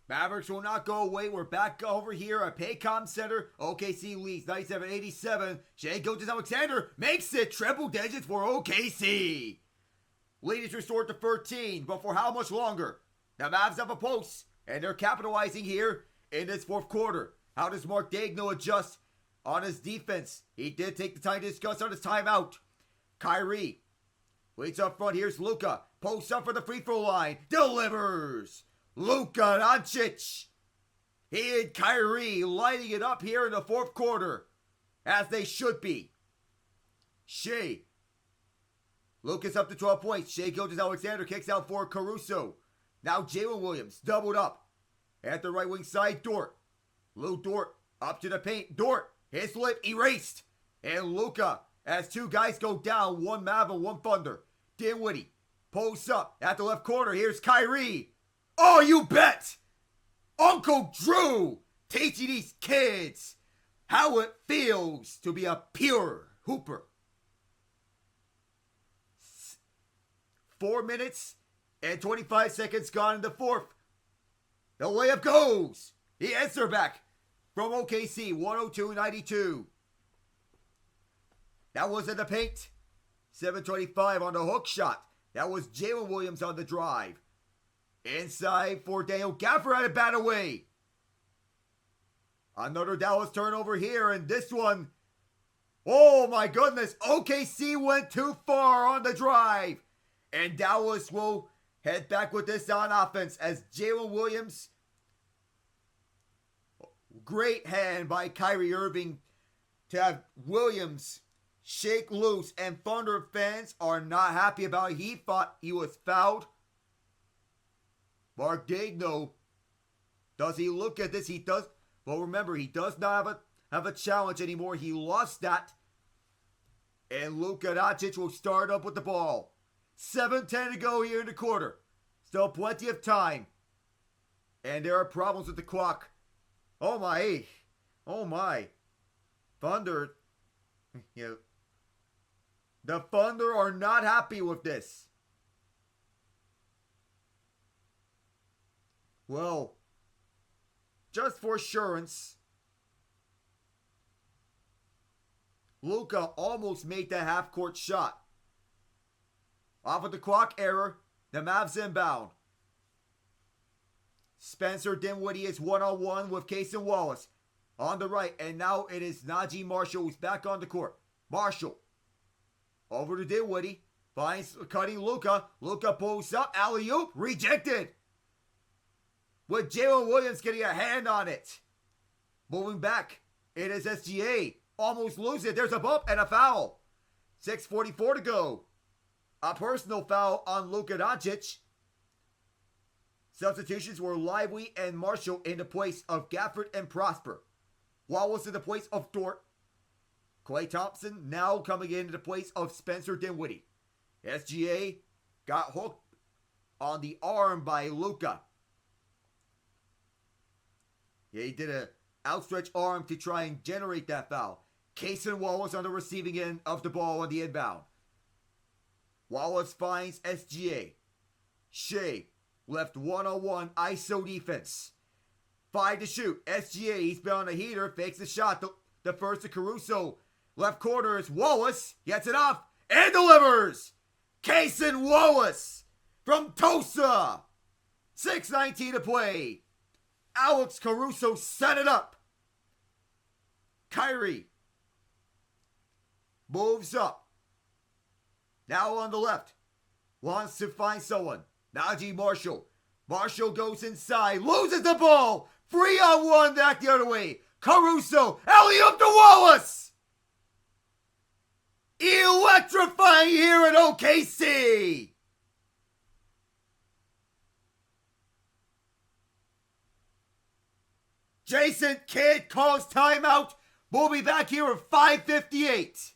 Mavericks will not go away. We're back over here at Paycom Center. OKC leads 97-87. Shai Gilgeous-Alexander makes it triple digits for OKC. Lead is restored to 13, but for how much longer? The Mavs have a post, and they're capitalizing here in this fourth quarter. How does Mark Daigneault adjust on his defense? He did take the time to discuss on his timeout. Kyrie waits up front. Here's Luka. Posts up for the free throw line. Delivers. Luka Doncic. He and Kyrie lighting it up here in the fourth quarter, as they should be. Shai. Luka's up to 12 points. Shai Gilgeous-Alexander kicks out for Caruso. Now Jalen Williams doubled up at the right wing side. Dort. Lou Dort up to the paint. Dort, his lip erased. And Luka, as two guys go down, one Mav and one Thunder. Dinwiddie posts up at the left corner. Here's Kyrie. Oh, you bet! Uncle Drew teaching these kids how it feels to be a pure hooper. 4 minutes and 25 seconds gone in the fourth. The layup goes. The answer back from OKC, 102-92. That was in the paint. 7:25 on the hook shot. That was Jalen Williams on the drive. Inside for Daniel Gafford, had it bat away. Another Dallas turnover here, and this one Oh my goodness, OKC went too far on the drive. And Dallas will head back with this on offense as Jalen Williams. Great hand by Kyrie Irving to have Williams shake loose, and Thunder fans are not happy about it. He thought he was fouled. Mark Daigneault, does he look at this? He does. Well, remember, he does not have a challenge anymore. He lost that. And Luka Doncic will start up with the ball. 7:10 to go here in the quarter. Still plenty of time. And there are problems with the clock. Oh my. Oh my. Thunder. The Thunder are not happy with this. Well, just for assurance, Luka almost made that half-court shot. Off of the clock error, the Mavs inbound. Spencer Dinwiddie is one-on-one with Cason Wallace on the right, and now it is Naji Marshall who's back on the court. Marshall over to Dinwiddie, finds cutting Luka. Luka pulls up, alley-oop, rejected. With Jalen Williams getting a hand on it. Moving back, it is SGA. Almost lose it. There's a bump and a foul. 6:44 to go. A personal foul on Luka Doncic. Substitutions were Lively and Marshall in the place of Gafford and Prosper. Wallace in the place of Dort. Klay Thompson now coming into the place of Spencer Dinwiddie. SGA got hooked on the arm by Luka. Yeah, he did an outstretched arm to try and generate that foul. Cason Wallace on the receiving end of the ball on the inbound. Wallace finds SGA. Shai left one-on-one ISO defense. 5 to shoot. SGA, he's been on a heater, fakes the shot. The first to Caruso. Left corner is Wallace. Gets it off and delivers. Cason Wallace from Tulsa. 6:19 to play. Alex Caruso set it up. Kyrie moves up. Now on the left. Wants to find someone. Naji Marshall. Marshall goes inside. Loses the ball. 3-on-1 back the other way. Caruso. Alley-oop to Wallace. Electrifying here at OKC. Jason Kidd calls timeout. We'll be back here at 5:58.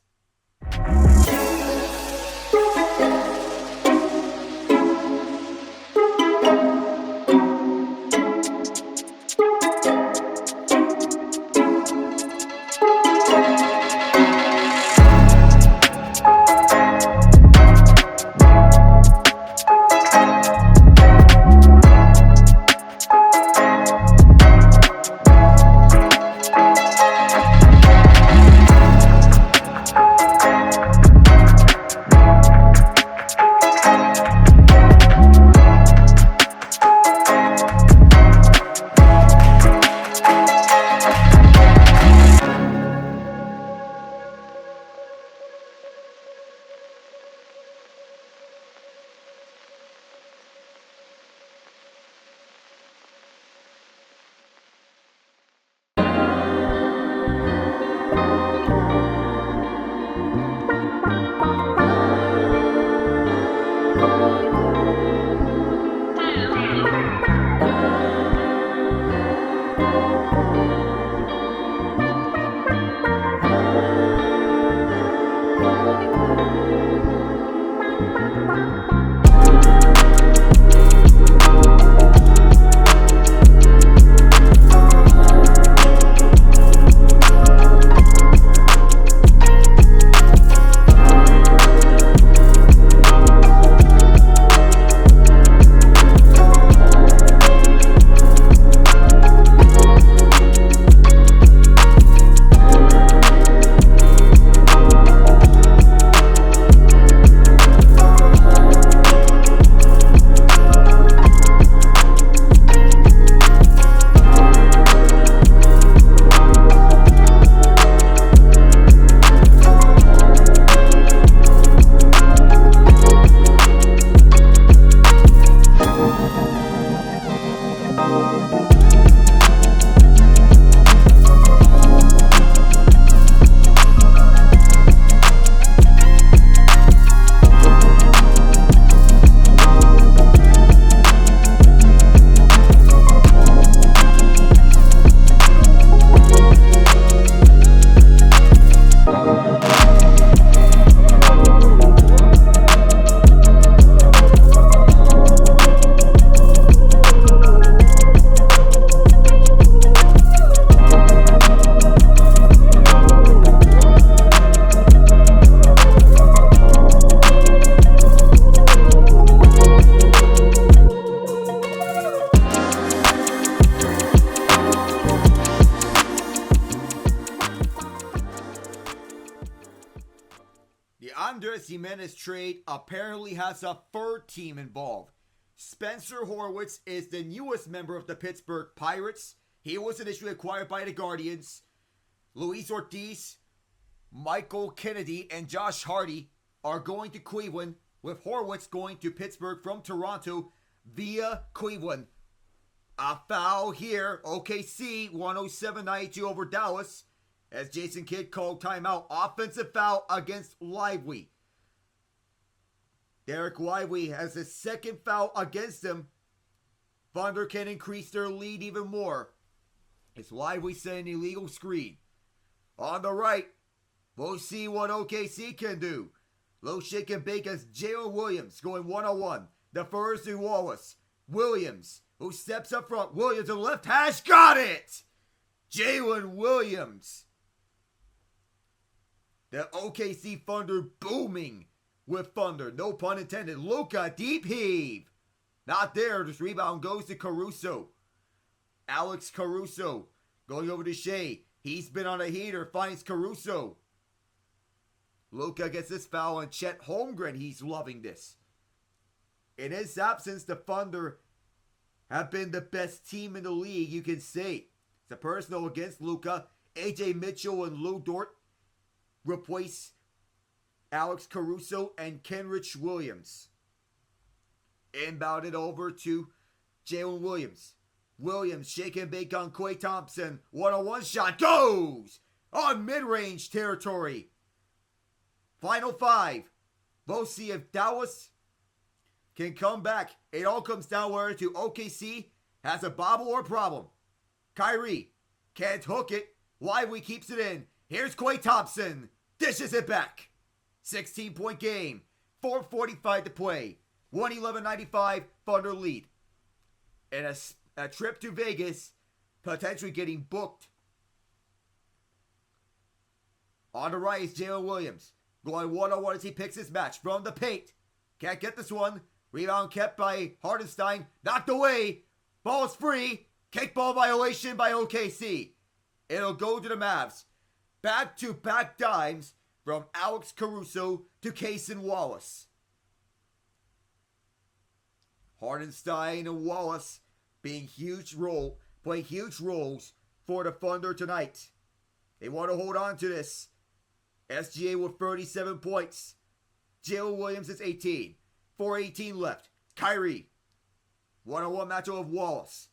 Andres Jimenez trade apparently has a third team involved. Spencer Horwitz is the newest member of the Pittsburgh Pirates. He was initially acquired by the Guardians. Luis Ortiz, Michael Kennedy, and Josh Hardy are going to Cleveland, with Horwitz going to Pittsburgh from Toronto via Cleveland. A foul here. OKC 107-92 over Dallas as Jason Kidd called timeout. Offensive foul against Lively. Derek Lively has his second foul against him. Thunder can increase their lead even more. It's Lively set an illegal screen. On the right, we'll see what OKC can do. Low shake and bake as Jalen Williams going one-on-one. The first to Wallace. Williams, who steps up front. Williams to the left hash. Got it! Jalen Williams. The OKC Thunder booming with Thunder. No pun intended. Luka, deep heave. Not there. This rebound goes to Caruso. Alex Caruso going over to Shai. He's been on a heater. Finds Caruso. Luka gets this foul on Chet Holmgren. He's loving this. In his absence, the Thunder have been the best team in the league, you can say. It's a personal against Luka. AJ Mitchell and Lou Dort replace Alex Caruso and Kenrich Williams. Inbounded over to Jalen Williams. Williams shake and bake on Klay Thompson. One-on-one shot goes on mid-range territory. Final five. We'll see if Dallas can come back. It all comes down whether to OKC has a bobble or problem. Kyrie can't hook it. Lively keeps it in. Here's Klay Thompson. Dishes it back. 16-point game. 4:45 to play. 111-95 Thunder lead. And a trip to Vegas potentially getting booked. On the right is Jalen Williams. Going one-on-one as he picks his match from the paint. Can't get this one. Rebound kept by Hartenstein. Knocked away. Ball's free. Kickball violation by OKC. It'll go to the Mavs. Back-to-back dimes from Alex Caruso to Cason Wallace. Hartenstein and Wallace playing huge roles for the Thunder tonight. They want to hold on to this. SGA with 37 points. Jalen Williams is 18. 4:18 left. Kyrie. One-on-one matchup of Wallace.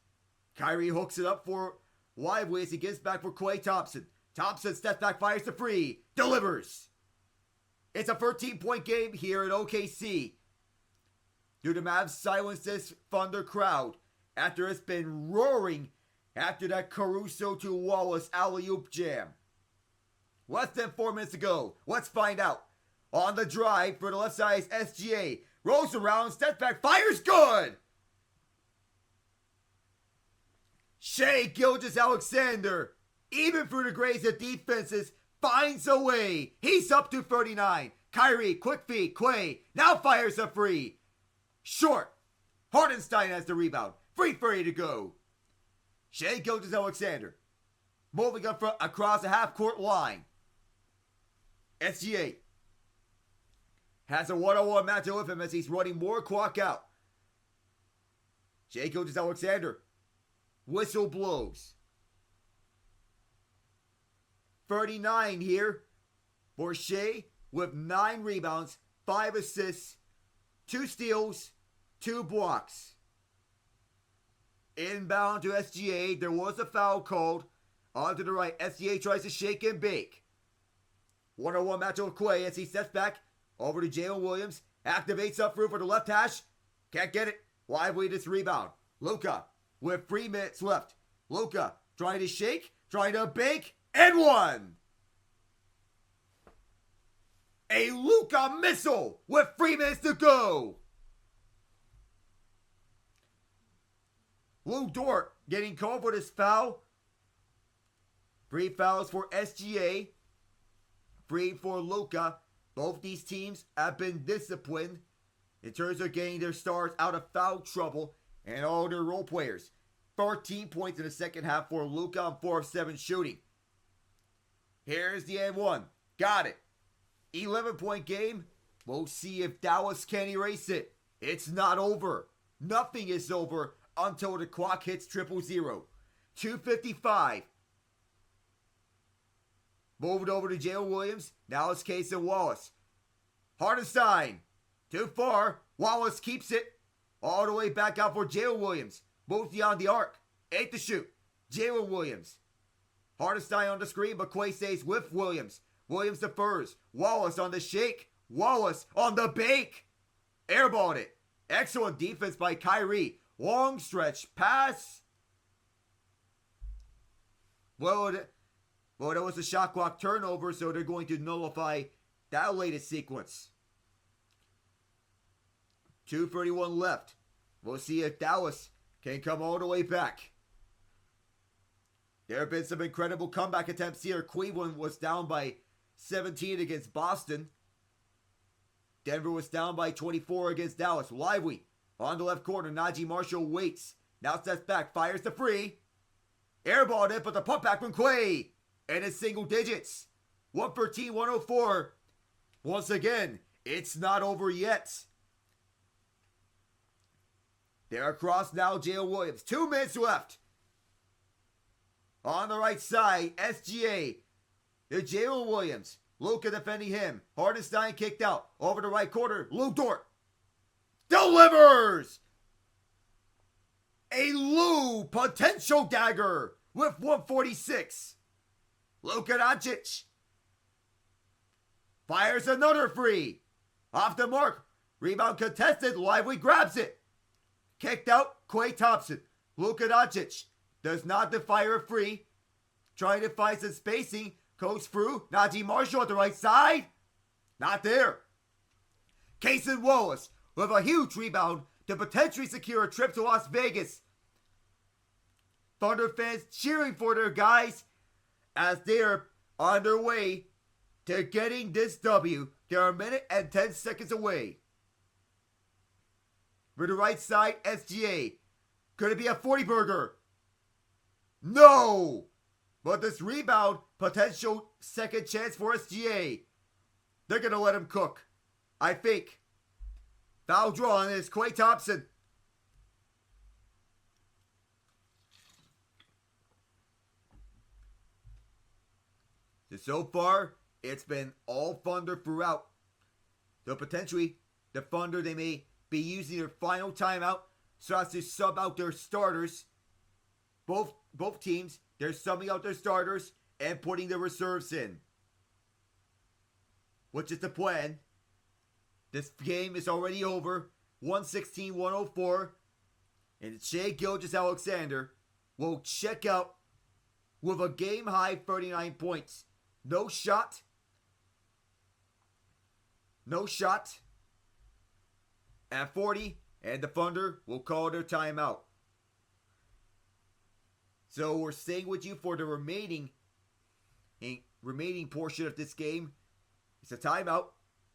Kyrie hooks it up for Lively as he gets back for Klay Thompson. Thompson steps back, fires the free. Delivers. It's a 13-point game here at OKC. Do the Mavs silence this Thunder crowd after it's been roaring after that Caruso to Wallace alley-oop jam? Less than 4 minutes to go. Let's find out. On the drive for the left side is SGA. Rolls around, steps back, fires good! Shai Gilgeous-Alexander, even through the grades of defenses, finds a way. He's up to 39. Kyrie, quick feed, Klay, now fires a free. Short. Hartenstein has the rebound. Free to go. Shai Gilgeous-Alexander moving up across the half-court line. SGA has a one-on-one matchup with him as he's running more clock out. Shai Gilgeous-Alexander. Whistle blows. 39 here for Shai with 9 rebounds, 5 assists, 2 steals, 2 blocks. Inbound to SGA. There was a foul called. On to the right. SGA tries to shake and bake. One-on-one matchup with Klay as he steps back over to Jalen Williams. Activates up through for the left hash. Can't get it. Lively this rebound. Luka with 3 minutes left. Luka trying to shake, trying to bake, and one. A Luka missile with 3 minutes to go. Lou Dort getting called for this foul. 3 fouls for SGA. 3 for Luka. Both these teams have been disciplined in terms of getting their stars out of foul trouble and all their role players. 13 points in the second half for Luka on 4 of 7 shooting. Here's the N1. Got it. 11-point game. We'll see if Dallas can erase it. It's not over. Nothing is over until the clock hits 000. 2:55. Moved over to Jalen Williams. Now it's Case and Wallace. Hartenstein. Too far. Wallace keeps it. All the way back out for Jalen Williams. Moves beyond the arc. 8 to shoot. Jalen Williams. Hartenstein on the screen, but Quay stays with Williams. Williams defers. Wallace on the shake. Wallace on the bake. Airballed it. Excellent defense by Kyrie. Long stretch pass. Well, that was a shot clock turnover, so they're going to nullify that latest sequence. 2:31 left. We'll see if Dallas can come all the way back. There have been some incredible comeback attempts here. Cleveland was down by 17 against Boston. Denver was down by 24 against Dallas. Lively on the left corner. Najee Marshall waits. Now steps back. Fires the free. Airballed it, but the putback from Quay. And it's single digits. 113-104. Once again, it's not over yet. They're across now, Jalen Williams. 2 minutes left. On the right side, SGA. There's Jalen Williams. Luka defending him. Hartenstein kicked out. Over the right corner. Lou Dort delivers! A Lou potential dagger with 146. Luka Doncic fires another free. Off the mark. Rebound contested. Lively grabs it. Kicked out. Klay Thompson. Luka Doncic does not fire a free. Trying to find some spacing. Goes through. Najee Marshall at the right side. Not there. Case Wallace with a huge rebound to potentially secure a trip to Las Vegas. Thunder fans cheering for their guys as they are on their way to getting this W. They're a minute and 10 seconds away. For the right side, SGA. Could it be a 40-burger? No! But this rebound, potential second chance for SGA. They're going to let him cook. I think. Foul draw on this. Klay Thompson. So far, it's been all Thunder throughout. So potentially, the Thunder, they may be using their final timeout so as to sub out their starters. Both teams, they're subbing out their starters and putting their reserves in. Which is the plan. This game is already over. 116-104. And Shai Gilgeous-Alexander will check out with a game-high 39 points. No shot. At 40, and the Thunder will call their timeout. So we're staying with you for the remaining portion of this game. It's a timeout.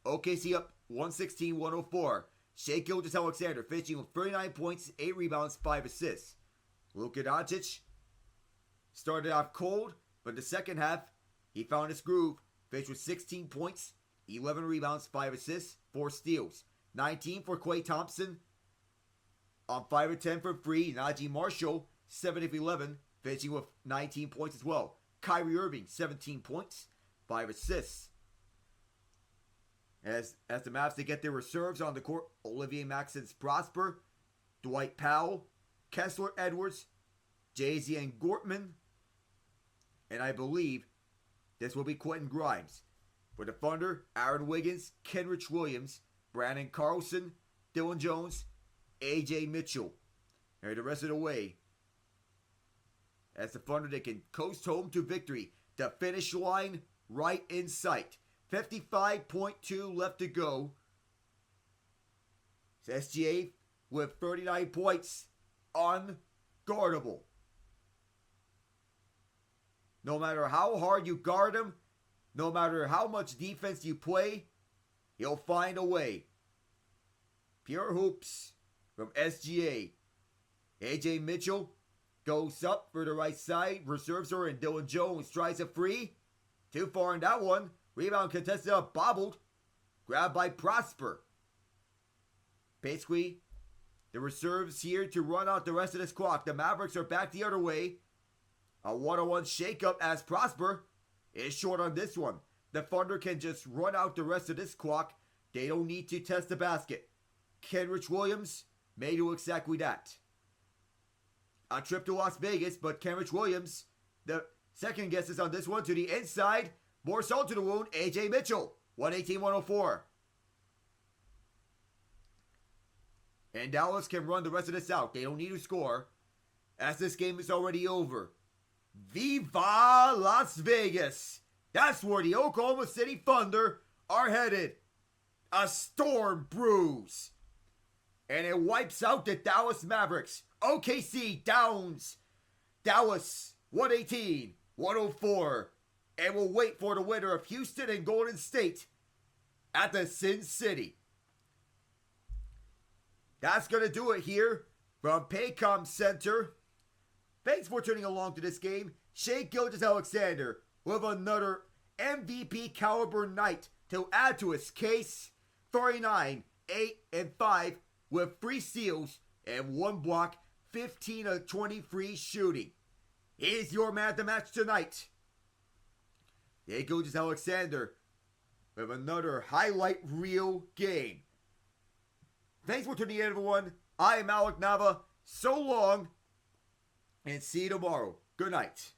OKC up 116-104. Shai Gilgeous-Alexander finishing with 39 points, 8 rebounds, 5 assists. Luka Doncic started off cold, but the second half, he found his groove. Finished with 16 points, 11 rebounds, 5 assists, 4 steals. 19 for Klay Thompson. On 5 of 10 for free. Najee Marshall, 7 of 11, finishing with 19 points as well. Kyrie Irving, 17 points, 5 assists. As the Mavs, they get their reserves on the court, Olivier-Maxence Prosper, Dwight Powell, Kessler Edwards, Jay-Z and Gortman, and I believe this will be Quentin Grimes. For the Thunder, Aaron Wiggins, Kenrich Williams, Brandon Carlson, Dylan Jones, A.J. Mitchell. And the rest of the way, as the Thunder, they can coast home to victory. The finish line right in sight. 55.2 left to go. It's SGA with 39 points. Unguardable. No matter how hard you guard him, no matter how much defense you play, he'll find a way. Pure hoops from SGA. A.J. Mitchell goes up for the right side. Reserves her, and Dylan Jones tries a free. Too far in that one. Rebound contested up, bobbled. Grabbed by Prosper. Basically, the reserves here to run out the rest of this clock. The Mavericks are back the other way. A one-on-one shakeup as Prosper is short on this one. The Thunder can just run out the rest of this clock. They don't need to test the basket. Kenrich Williams may do exactly that. A trip to Las Vegas, but Kenrich Williams, the second guesses on this one to the inside. More salt to the wound, A.J. Mitchell, 118-104. And Dallas can run the rest of this out. They don't need to score, as this game is already over. Viva Las Vegas! That's where the Oklahoma City Thunder are headed. A storm brews. And it wipes out the Dallas Mavericks. OKC downs Dallas 118-104. And we'll wait for the winner of Houston and Golden State at the Sin City. That's going to do it here from Paycom Center. Thanks for tuning along to this game. Shai Gilgeous-Alexander with another MVP caliber night to add to his case. 39, 8, and 5 with 3 steals and 1 block, 15 of 20 free shooting. He's your man of the match tonight. Shai Gilgeous-Alexander with another highlight reel game. Thanks for tuning in, everyone. I am Alec Nava. So long, and see you tomorrow. Good night.